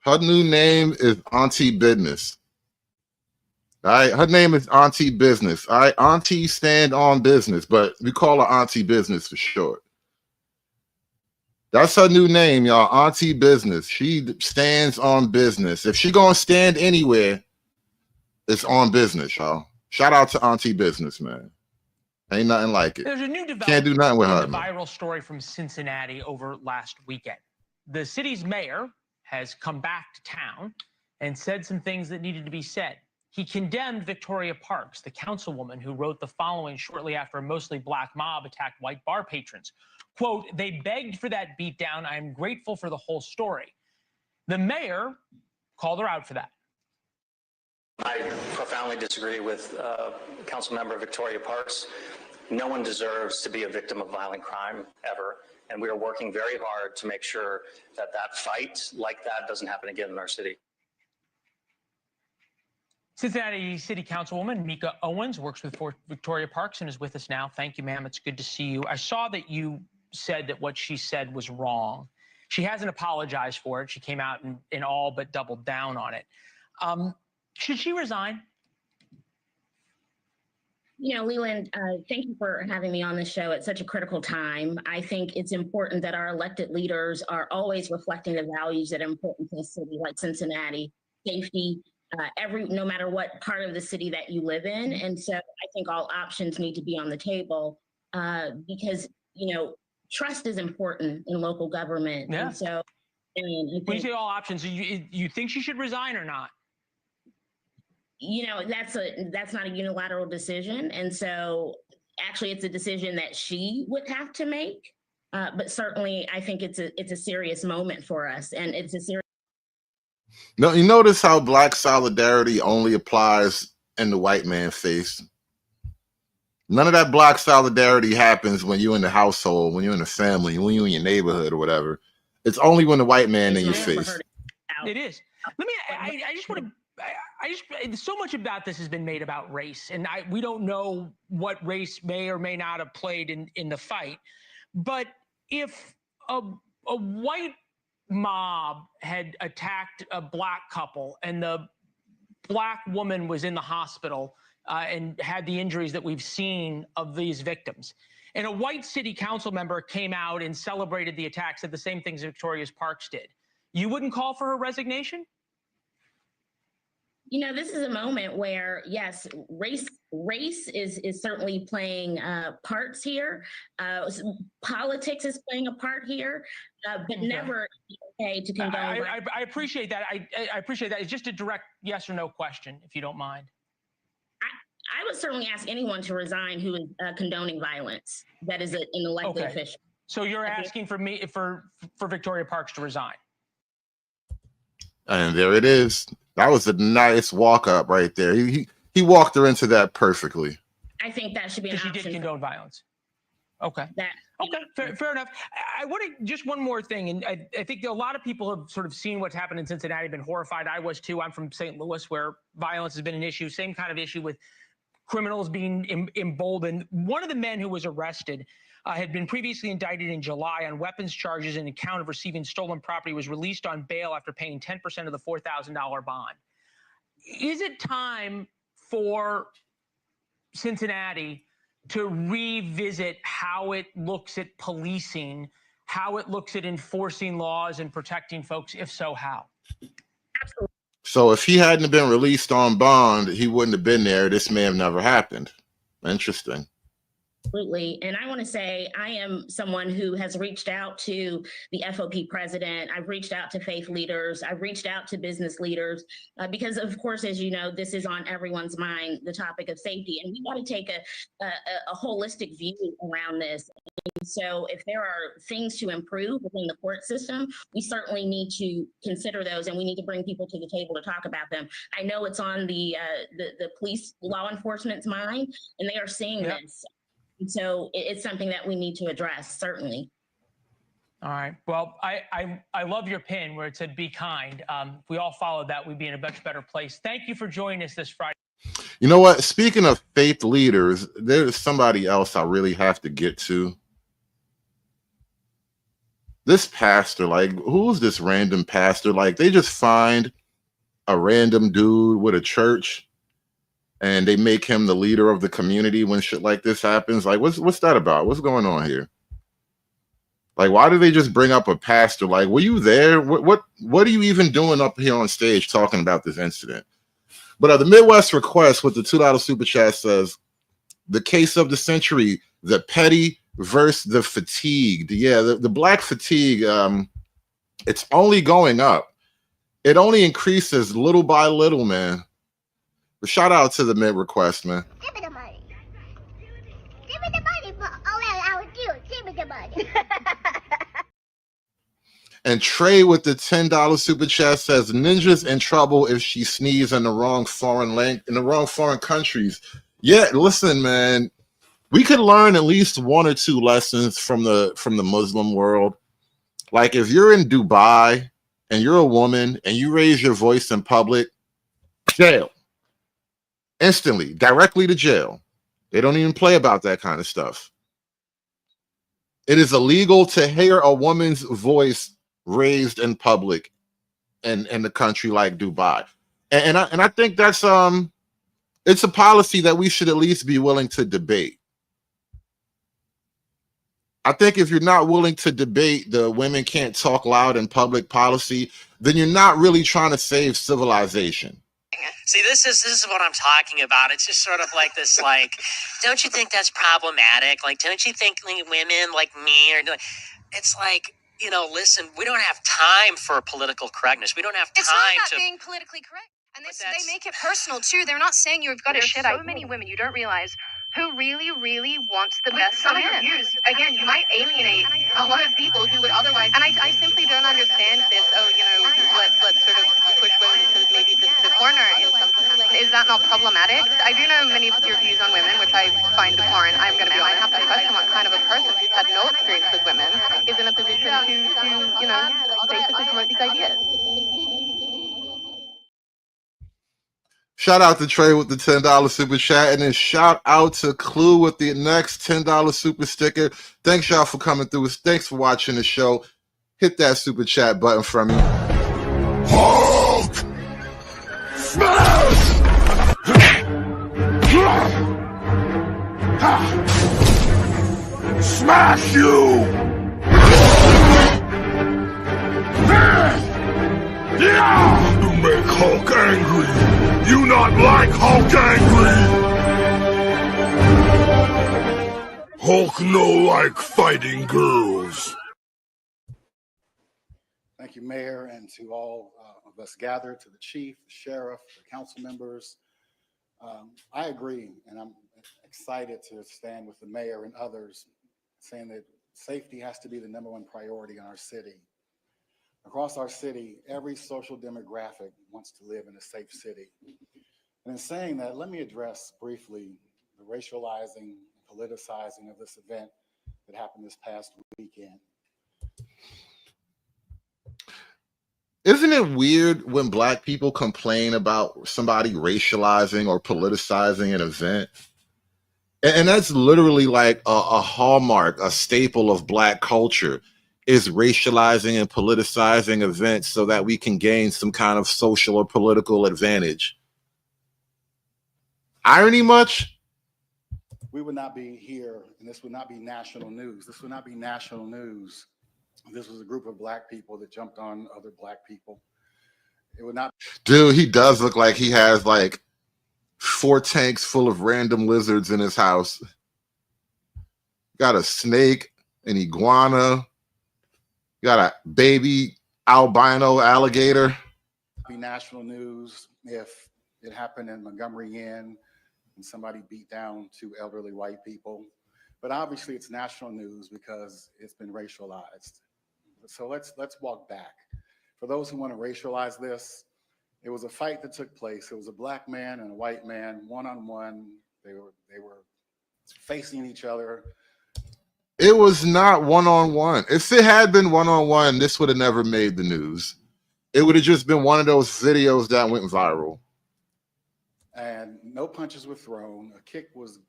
Her new name is Auntie Business. All right, her name is Auntie Business. All right, Auntie stand on business, but we call her Auntie Business for short. That's her new name, y'all. Auntie Business. She stands on business. If she gonna stand anywhere, it's on business, y'all. Shout out to Auntie Business, man. Ain't nothing like it. There's a new Can't do nothing with her. in the viral story from Cincinnati over last weekend. The city's mayor has come back to town and said some things that needed to be said. He condemned Victoria Parks, the councilwoman who wrote the following shortly after a mostly black mob attacked white bar patrons. Quote, "They begged for that beatdown. I am grateful for the whole story." The mayor called her out for that. I profoundly disagree with Council Member Victoria Parks. No one deserves to be a victim of violent crime ever, and we are working very hard to make sure that that fight like that doesn't happen again in our city. Cincinnati City Councilwoman Mika Owens works with Victoria Parks and is with us now. Thank you, ma'am. It's good to see you. I saw that you said that what she said was wrong. She hasn't apologized for it. She came out and all but doubled down on it. Should she resign? Leland, thank you for having me on the show at such a critical time. I think it's important that our elected leaders are always reflecting the values that are important to a city like Cincinnati, safety, no matter what part of the city that you live in. And so I think all options need to be on the table because, trust is important in local government. Yeah. And so, when you say all options, you think she should resign or not? That's not a unilateral decision. And so actually it's a decision that she would have to make. But certainly, I think it's a serious moment for us, and it's a serious. No, you notice how black solidarity only applies in the white man's face. None of that black solidarity happens when you're in the household, when you're in the family, when you're in your neighborhood or whatever. It's only when the white man in your face. It is. Let me. I just want to. So much about this has been made about race, and we don't know what race may or may not have played in the fight. But if a white mob had attacked a black couple and the black woman was in the hospital and had the injuries that we've seen of these victims, and a white city council member came out and celebrated the attack, said the same things Victoria Parks did, you wouldn't call for her resignation? You know, this is a moment where, yes, race is certainly playing parts here. Politics is playing a part here, but never okay to condone. I appreciate that. I appreciate that. It's just a direct yes or no question, if you don't mind. I would certainly ask anyone to resign who is condoning violence. That is an elected official. So you're asking for Victoria Parks to resign. And there it is. That was a nice walk up right there. He walked her into that perfectly. I think that should be an option. She did condone violence. Okay. Fair enough. I want to just one more thing, and I think a lot of people have sort of seen what's happened in Cincinnati, been horrified. I was too. I'm from St. Louis, where violence has been an issue. Same kind of issue with criminals being emboldened. One of the men who was arrested had been previously indicted in July on weapons charges and account of receiving stolen property, was released on bail after paying 10% of the $4,000 bond. Is it time for Cincinnati to revisit how it looks at policing, how it looks at enforcing laws and protecting folks? If so, how? Absolutely. So if he hadn't been released on bond, he wouldn't have been there. This may have never happened. Interesting. Absolutely. And I want to say I am someone who has reached out to the FOP president. I've reached out to faith leaders. I've reached out to business leaders because, of course, as you know, this is on everyone's mind, the topic of safety. And we've got to take a holistic view around this. And so if there are things to improve within the court system, we certainly need to consider those, and we need to bring people to the table to talk about them. I know it's on the police, law enforcement's mind, and they are seeing this. And so it's something that we need to address, certainly. All right. Well, I love your pin where it said, be kind. If we all followed that, we'd be in a much better place. Thank you for joining us this Friday. You know what? Speaking of faith leaders, there's somebody else I really have to get to. This pastor, like, who's this random pastor? Like, they just find a random dude with a church and they make him the leader of the community when shit like this happens. Like, what's that about? What's going on here? Like, why do they just bring up a pastor? Like, were you there? What are you even doing up here on stage talking about this incident? But the Midwest Request with the $2 super chat says, the case of the century, the petty versus the fatigued. Yeah, the black fatigue, it's only going up. It only increases little by little, man. But shout out to the Mid Request, man. Give me the money. Give me the money for all that I would do. Give me the money. And Trey with the $10 super chat says, Ninja's in trouble if she sneezes in the wrong foreign countries. Yeah, listen, man. We could learn at least one or two lessons from the Muslim world. Like, if you're in Dubai and you're a woman and you raise your voice in public, jail. Instantly, directly to jail. They don't even play about that kind of stuff. It is illegal to hear a woman's voice raised in public in a country like Dubai. And I think that's it's a policy that we should at least be willing to debate. I think if you're not willing to debate the women can't talk loud in public policy, then you're not really trying to save civilization. See, this is what I'm talking about. It's just sort of like this, like, don't you think that's problematic? Like, don't you think women like me are doing? It's like, you know, listen, we don't have time for political correctness. We don't have time It's not about to being politically correct. And they make it personal, too. They're not saying you've got to shit out. So many women, you don't realize who really, really wants the best for men. Again, you might alienate a lot of people who would otherwise. And I simply don't understand this. Oh, you know, let's sort of push women to maybe the corner in something. Is that not problematic? I do know many of your views on women, which I find abhorrent. I'm going to be honest. I have to question what kind of a person who's had no experience with women is in a position to you know, basically promote these ideas. Shout out to Trey with the $10 super chat, and then shout out to Clue with the next $10 super sticker. Thanks y'all for coming through. Thanks for watching the show. Hit that super chat button from me. Hulk! Smash! Smash you! Yeah! You make Hulk angry! You not like Hulk angry! Hulk no like fighting girls. Thank you, Mayor, and to all of us gathered, to the chief, the sheriff, the council members. I agree, and I'm excited to stand with the mayor and others saying that safety has to be the #1 priority in our city. Across our city, every social demographic wants to live in a safe city. And in saying that, let me address briefly the racializing, politicizing of this event that happened this past weekend. Isn't it weird when Black people complain about somebody racializing or politicizing an event? And that's literally like a hallmark, a staple of Black culture, is racializing and politicizing events so that we can gain some kind of social or political advantage. Irony much? We would not be here, and this would not be national news. This would not be national news. This was a group of Black people that jumped on other Black people. It would not. Dude, he does look like he has like 4 tanks full of random lizards in his house. Got a snake, an iguana, got a baby albino alligator. Be national news if it happened in Montgomery Inn and somebody beat down 2 elderly white people. But obviously it's national news because it's been racialized. So let's walk back. For those who want to racialize this, it was a fight that took place. It was a Black man and a white man, one-on-one. They were facing each other. It was not one-on-one. If it had been one-on-one, this would have never made the news. It would have just been one of those videos that went viral. And no punches were thrown. A kick was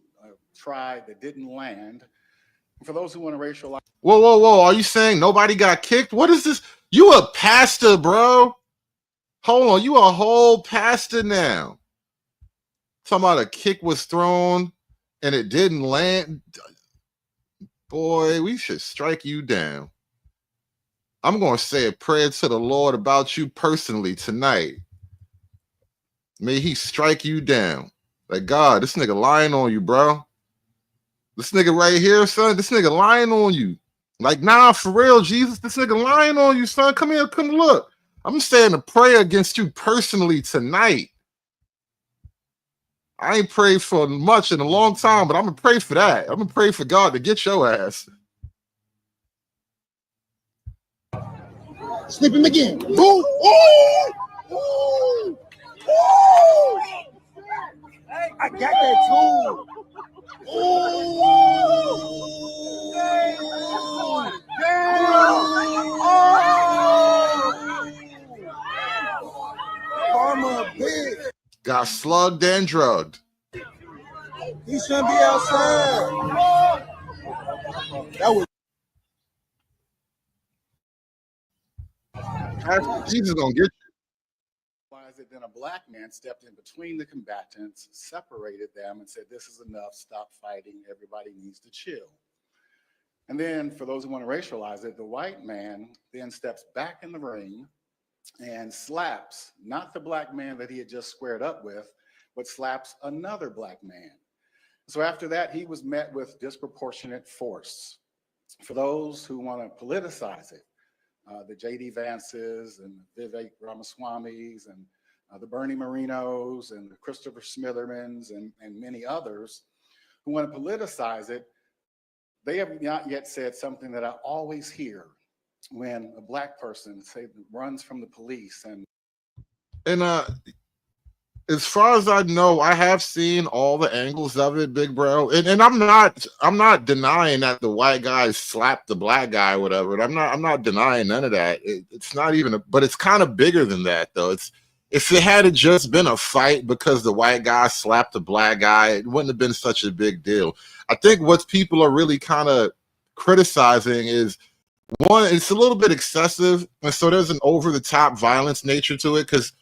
tried that didn't land. For those who want to racialize. Whoa, whoa, whoa. Are you saying nobody got kicked? What is this? You a pastor, bro. Hold on. You a whole pastor now. Talking about a kick was thrown and it didn't land. Boy, we should strike you down. I'm going to say a prayer to the Lord about you personally tonight. May he strike you down. Like, God, this nigga lying on you, bro. This nigga right here, son, this nigga lying on you. Like, nah, for real, Jesus, this nigga lying on you, son. Come here, come look. I'm saying a prayer against you personally tonight. I ain't prayed for much in a long time, but I'm going to pray for that. I'm going to pray for God to get your ass. Slip him again. Ooh, ooh, ooh, ooh. I got that too. Ooh. Karma big. Got slugged and drugged. He shouldn't be outside. That was. Jesus gonna get you. Then a Black man stepped in between the combatants, separated them, and said, "This is enough. Stop fighting. Everybody needs to chill." And then, for those who want to racialize it, the white man then steps back in the ring and slaps not the Black man that he had just squared up with, but slaps another Black man. So after that, he was met with disproportionate force. For those who want to politicize it, the J.D. Vances and Vivek Ramaswamy's and the Bernie Marinos and the Christopher Smithermans and many others who want to politicize it, they have not yet said something that I always hear when a black person say runs from the police. And as far as I know, I have seen all the angles of it, big bro. And I'm not denying that the white guy slapped the black guy or whatever. I'm not denying none of that. It's not even but it's kind of bigger than that though. If it had just been a fight because the white guy slapped the black guy, it wouldn't have been such a big deal. I think what people are really kind of criticizing is, one, it's a little bit excessive, and so there's an over-the-top violence nature to it, because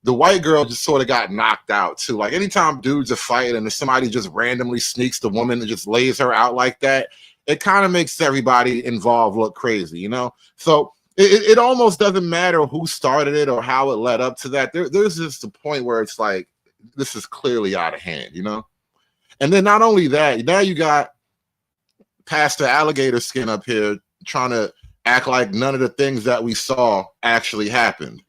the white girl just sort of got knocked out too. Like anytime dudes are fighting and somebody just randomly sneaks the woman and just lays her out like that, it kind of makes everybody involved look crazy, you know? So it almost doesn't matter who started it or how it led up to that. There's just a point where it's like, this is clearly out of hand, you know? And then not only that, now you got Pastor Alligator Skin up here trying to act like none of the things that we saw actually happened.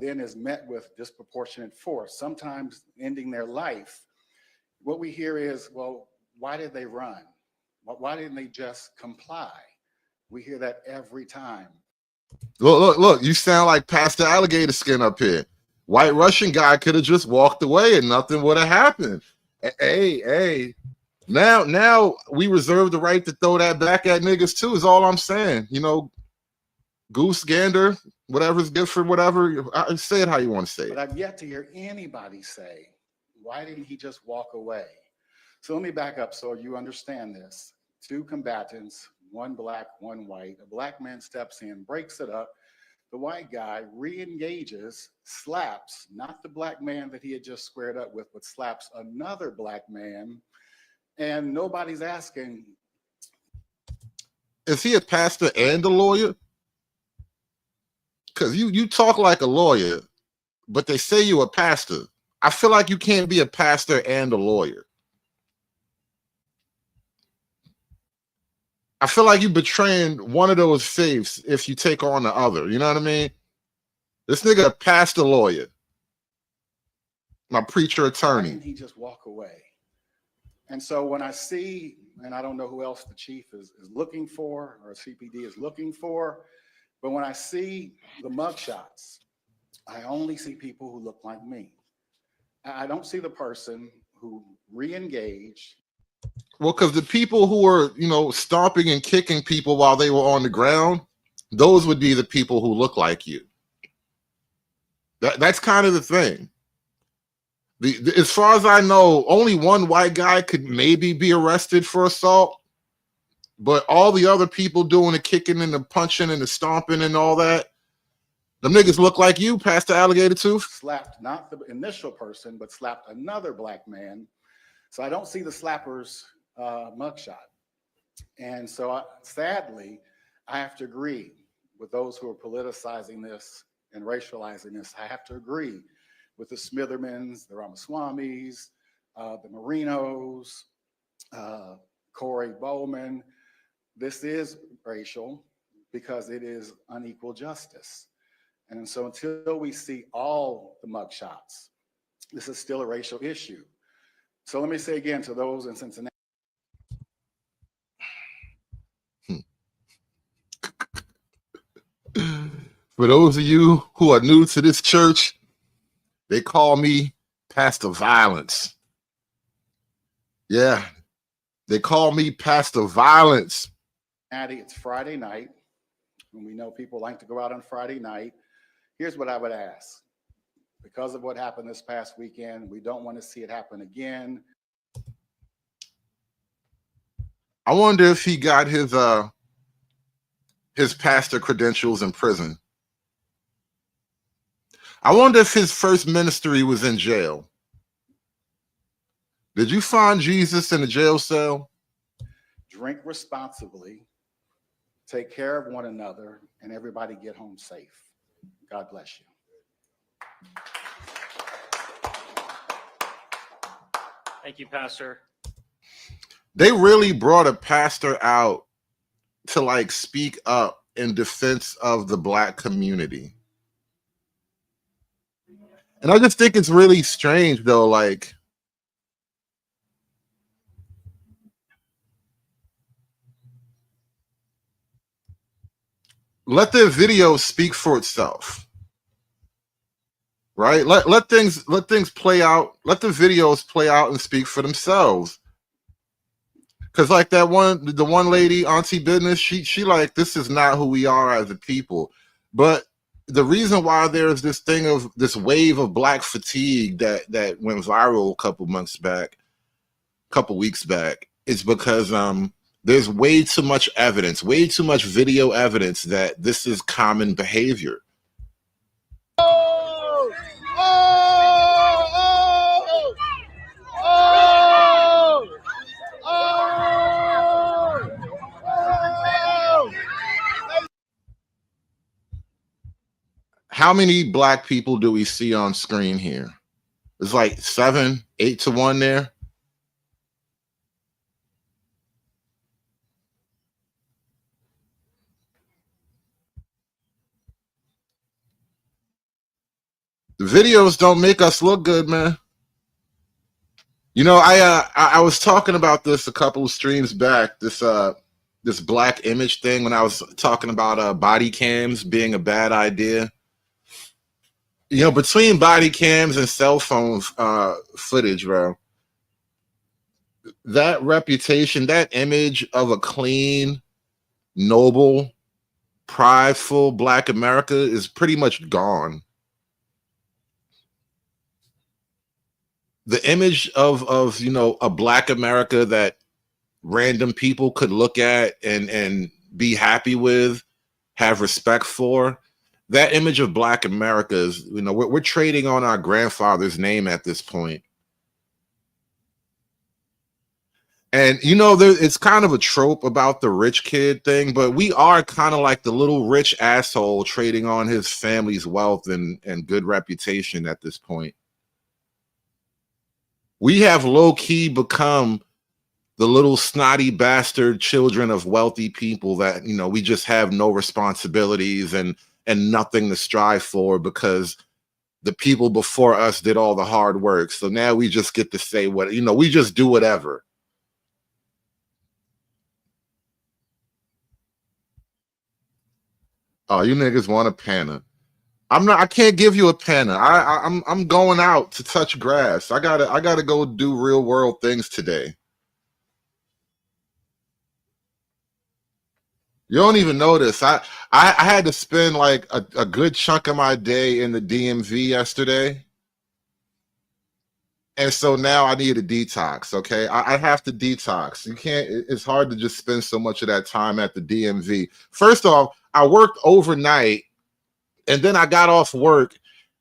Then is met with disproportionate force, sometimes ending their life. What we hear is, well, why did they run? Why didn't they just comply? We hear that every time. Look, you sound like Pastor Alligator Skin up here. White Russian guy could have just walked away and nothing would have happened. Hey, now we reserve the right to throw that back at niggas too, is all I'm saying. You know, goose, gander, whatever's good for whatever. Say it how you want to say it. But I've yet to hear anybody say, why didn't he just walk away? So let me back up so you understand this. Two combatants, one black, one white. A black man steps in, breaks it up. The white guy re-engages, slaps, not the black man that he had just squared up with, but slaps another black man. And nobody's asking. Is he a pastor and a lawyer? Because you talk like a lawyer, but they say you're a pastor. I feel like you can't be a pastor and a lawyer. I feel like you're betraying one of those faiths if you take on the other. You know what I mean? This nigga a pastor lawyer. My preacher attorney. Why didn't he just walk away? And so when I see, and I don't know who else the chief is looking for or CPD is looking for, but when I see the mugshots, I only see people who look like me. I don't see the person who re-engaged. Well, because the people who were, stomping and kicking people while they were on the ground, those would be the people who look like you. That's kind of the thing. As far as I know, only one white guy could maybe be arrested for assault, but all the other people doing the kicking and the punching and the stomping and all that, them niggas look like you, Pastor Alligator Tooth. Slapped not the initial person, but slapped another black man. So I don't see the slapper's mugshot. And so sadly, I have to agree with those who are politicizing this and racializing this. I have to agree with the Smithermans, the Ramaswamis, the Marinos, Corey Bowman. This is racial because it is unequal justice. And so until we see all the mugshots, this is still a racial issue. So let me say again to those in Cincinnati. For those of you who are new to this church, they call me Pastor Violence. Yeah, they call me Pastor Violence. It's Friday night, and we know people like to go out on Friday night. Here's what I would ask. Because of what happened this past weekend, we don't want to see it happen again. I wonder if he got his pastor credentials in prison. I wonder if his first ministry was in jail. Did you find Jesus in a jail cell? Drink responsibly, take care of one another, and everybody get home safe. God bless you. Thank you, Pastor. They really brought a pastor out to speak up in defense of the black community. And I just think it's really strange though, let the video speak for itself, right? Let things play out. Let the videos play out and speak for themselves. Because like the one lady, Auntie Business, she like, this is not who we are as a people. But the reason why there's this thing of this wave of black fatigue that went viral a couple weeks back, is because there's way too much evidence, way too much video evidence that this is common behavior. How many black people do we see on screen here? It's like 7, 8 to 1 there. The videos don't make us look good, man. You know, I was talking about this a couple of streams back, this black image thing, when I was talking about body cams being a bad idea. You know, between body cams and cell phone footage, bro, that reputation, that image of a clean, noble, prideful black America is pretty much gone. The image of you know, a black America that random people could look at and be happy with, have respect for, that image of black America is, you know, we're trading on our grandfather's name at this point. And you know, it's kind of a trope about the rich kid thing, but we are kind of like the little rich asshole trading on his family's wealth and good reputation at this point. We have low-key become the little snotty bastard children of wealthy people that, you know, we just have no responsibilities and nothing to strive for because the people before us did all the hard work. So now we just get to say what, you know, we just do whatever. Oh, you niggas want a panna. I can't give you a panna. I'm going out to touch grass. I gotta go do real world things today. You don't even know this. I had to spend like a good chunk of my day in the DMV yesterday. And so now I need a detox, okay? I have to detox. You can't, it's hard to just spend so much of that time at the DMV. First off, I worked overnight and then I got off work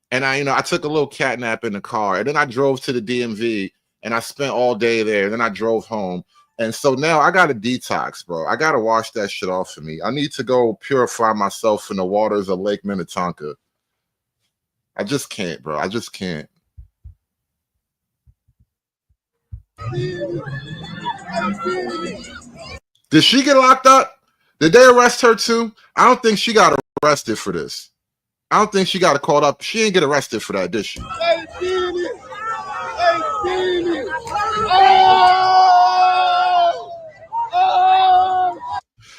and I took a little cat nap in the car and then I drove to the DMV and I spent all day there. Then I drove home. And so now I got to detox, bro. I got to wash that shit off for me. I need to go purify myself in the waters of Lake Minnetonka. I just can't, bro. I just can't. Did she get locked up? Did they arrest her too? I don't think she got arrested for this. I don't think she got caught up. She didn't get arrested for that, did she?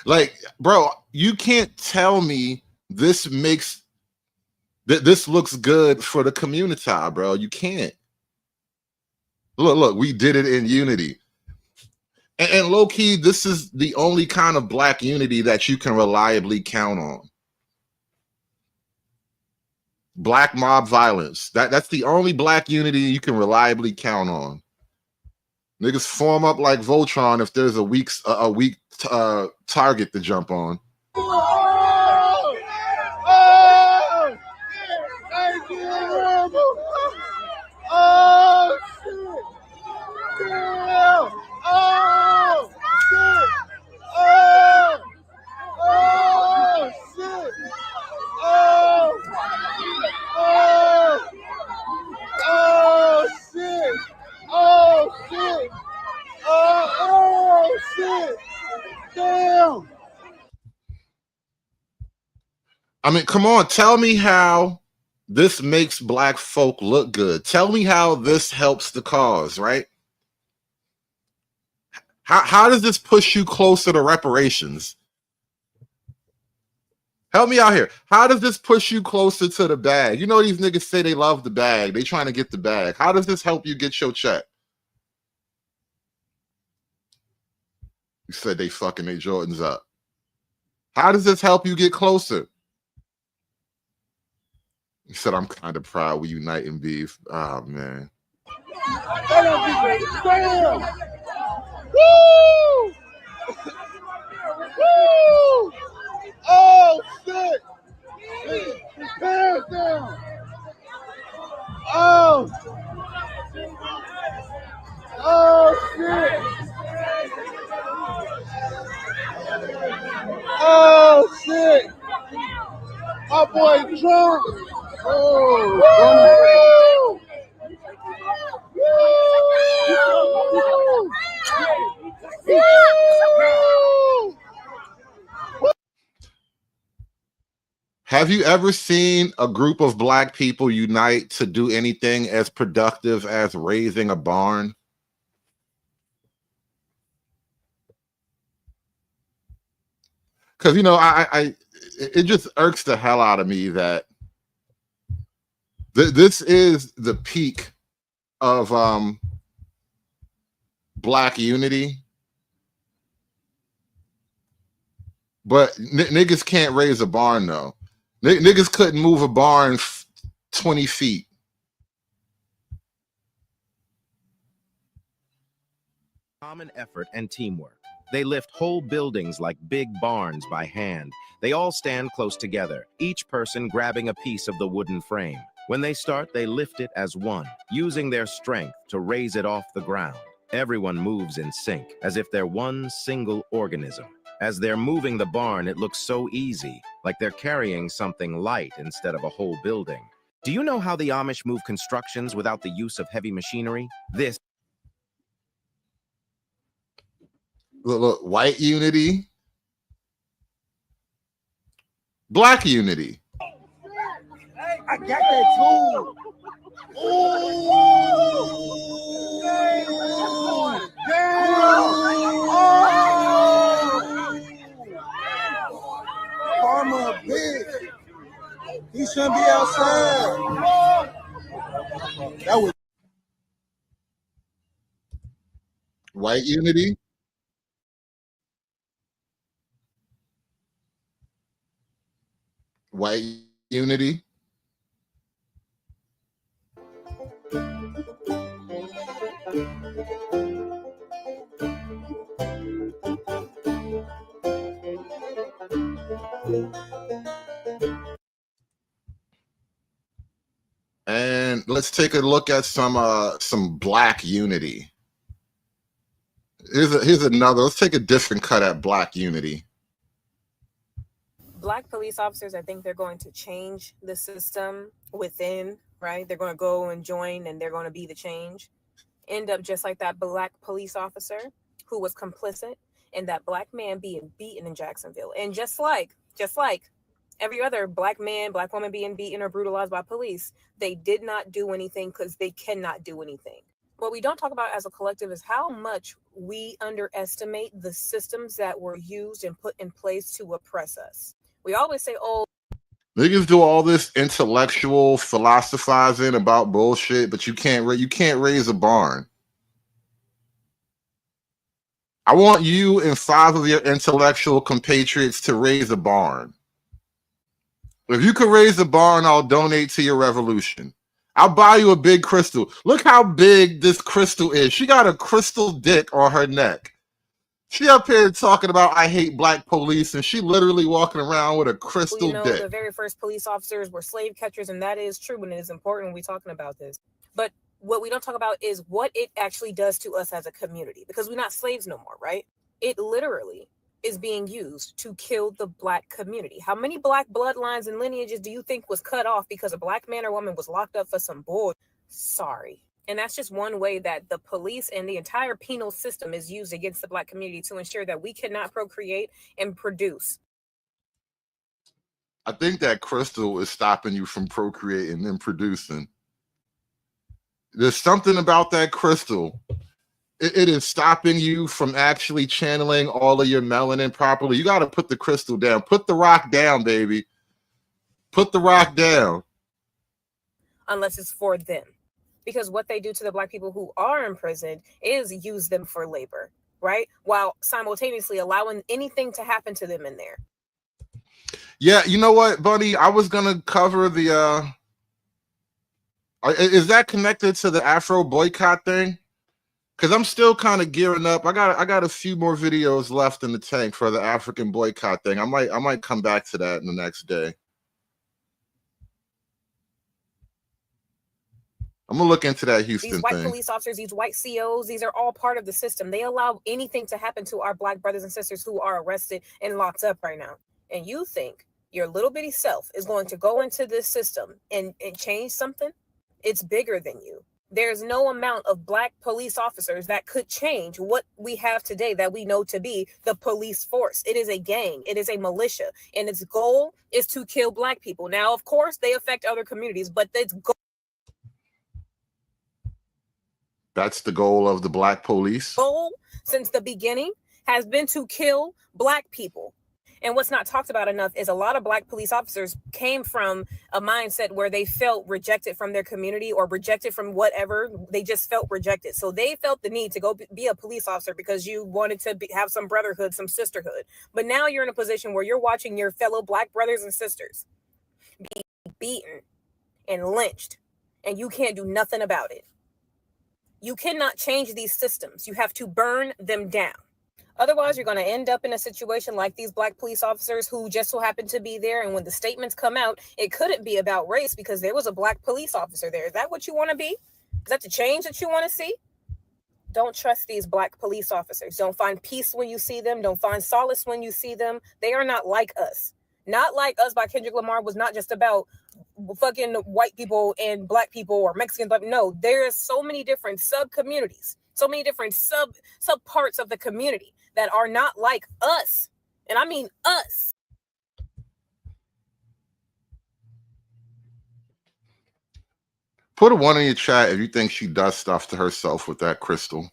Like, bro, you can't tell me this looks good for the community, bro. You can't. Look, we did it in unity. And low key, this is the only kind of black unity that you can reliably count on. Black mob violence. That's the only black unity you can reliably count on. Niggas form up like Voltron if there's a weak target to jump on. I mean, come on, tell me how this makes black folk look good. Tell me how this helps the cause, right? How does this push you closer to reparations? Help me out here. How does this push you closer to the bag? You know, these niggas say they love the bag. They trying to get the bag. How does this help you get your check? You said they fucking their Jordans up. How does this help you get closer? You said, I'm kind of proud we unite in beef. Oh, man. Damn! Woo! Woo! Oh, shit! Hands down! Oh! Oh, shit! Oh, shit! My boy drunk! Oh! Have you ever seen a group of black people unite to do anything as productive as raising a barn? Because, you know, it just irks the hell out of me that this is the peak of black unity, but niggas can't raise a barn though. Niggas couldn't move a barn 20 feet. Common effort and teamwork. They lift whole buildings like big barns by hand. They all stand close together, each person grabbing a piece of the wooden frame. When they start, they lift it as one, using their strength to raise it off the ground. Everyone moves in sync, as if they're one single organism. As they're moving the barn, it looks so easy, like they're carrying something light instead of a whole building. Do you know how the Amish move constructions without the use of heavy machinery? This. Look, white unity, black unity. I got that too. Ooh! Damn! Oh! Karma, bitch. He shouldn't be outside. That was White unity. White unity. And let's take a look at some black unity. Here's another. Let's take a different cut at black unity. Black police officers, I think they're going to change the system within, right? They're going to go and join and they're going to be the change. End up just like that black police officer who was complicit in that black man being beaten in Jacksonville. And just like every other black man, black woman being beaten or brutalized by police, they did not do anything because they cannot do anything. What we don't talk about as a collective is how much we underestimate the systems that were used and put in place to oppress us. We always say, oh, niggas do all this intellectual philosophizing about bullshit, but you can't raise a barn. I want you and 5 of your intellectual compatriots to raise a barn. If you could raise a barn, I'll donate to your revolution. I'll buy you a big crystal. Look how big this crystal is. She got a crystal dick on her neck. She up here talking about I hate black police, and she literally walking around with a crystal dick. The very first police officers were slave catchers, and that is true, and it is important when we're talking about this. But what we don't talk about is what it actually does to us as a community, because we're not slaves no more, right? It literally is being used to kill the black community. How many black bloodlines and lineages do you think was cut off because a black man or woman was locked up for some bull? Sorry. And that's just one way that the police and the entire penal system is used against the black community to ensure that we cannot procreate and produce. I think that crystal is stopping you from procreating and producing. There's something about that crystal it is stopping you from actually channeling all of your melanin properly. You got to put the crystal down. Put the rock down, baby. Put the rock down. Unless it's for them. Because what they do to the Black people who are imprisoned is use them for labor, right? While simultaneously allowing anything to happen to them in there. Yeah, you know what, buddy? I was gonna cover the is that connected to the Afro boycott thing? Because I'm still kind of gearing up. I got a few more videos left in the tank for the African boycott thing. I might come back to that in the next day. I'm gonna look into that Houston These white thing. police officers, these white COs, these are all part of the system. They allow anything to happen to our Black brothers and sisters who are arrested and locked up right now. And you think your little bitty self is going to go into this system and change something? It's bigger than you. There's no amount of Black police officers that could change what we have today that we know to be the police force. It is a gang. It is a militia. And its goal is to kill Black people. Now, of course, they affect other communities, but its goal. That's the goal of the Black police. Goal since the beginning has been to kill Black people. And what's not talked about enough is a lot of Black police officers came from a mindset where they felt rejected from their community or rejected from whatever. They just felt rejected. So they felt the need to go be a police officer because you wanted to have some brotherhood, some sisterhood. But now you're in a position where you're watching your fellow Black brothers and sisters be beaten and lynched, and you can't do nothing about it. You cannot change these systems. You have to burn them down. Otherwise, you're going to end up in a situation like these Black police officers who just so happen to be there. And when the statements come out, it couldn't be about race because there was a Black police officer there. Is that what you want to be? Is that the change that you want to see? Don't trust these Black police officers. Don't find peace when you see them. Don't find solace when you see them. They are not like us. Not Like Us by Kendrick Lamar was not just about fucking white people and Black people or Mexicans. But no, there is so many different sub-communities, so many different sub parts of the community that are not like us. And I mean us. Put a 1 in your chat if you think she does stuff to herself with that crystal.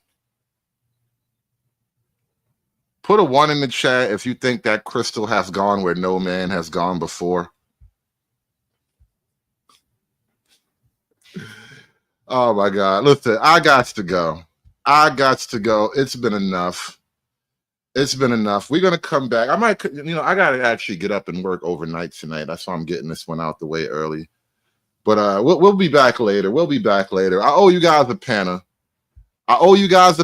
Put a 1 in the chat if you think that crystal has gone where no man has gone before. Oh my God. Listen, I got to go. It's been enough. It's been enough. We're going to come back. I might, I got to actually get up and work overnight tonight. That's why I'm getting this one out the way early. But we'll be back later. I owe you guys a panna. We got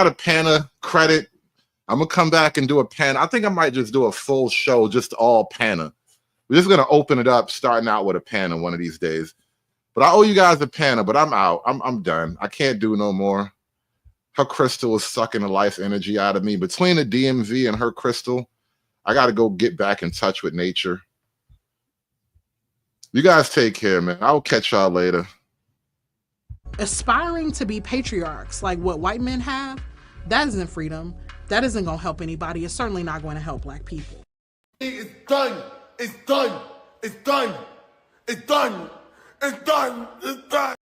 a panna credit. I'm going to come back and do a panna. I think I might just do a full show, just all panna. We're just going to open it up, starting out with a panna one of these days. But I owe you guys a panna, but I'm out. I'm done. I can't do no more. Her crystal is sucking the life energy out of me. Between the DMV and her crystal, I got to go get back in touch with nature. You guys take care, man. I'll catch y'all later. Aspiring to be patriarchs like what white men have, that isn't freedom. That isn't going to help anybody. It's certainly not going to help Black people. It's done. It's done. It's done. It's done. It's done. It's done.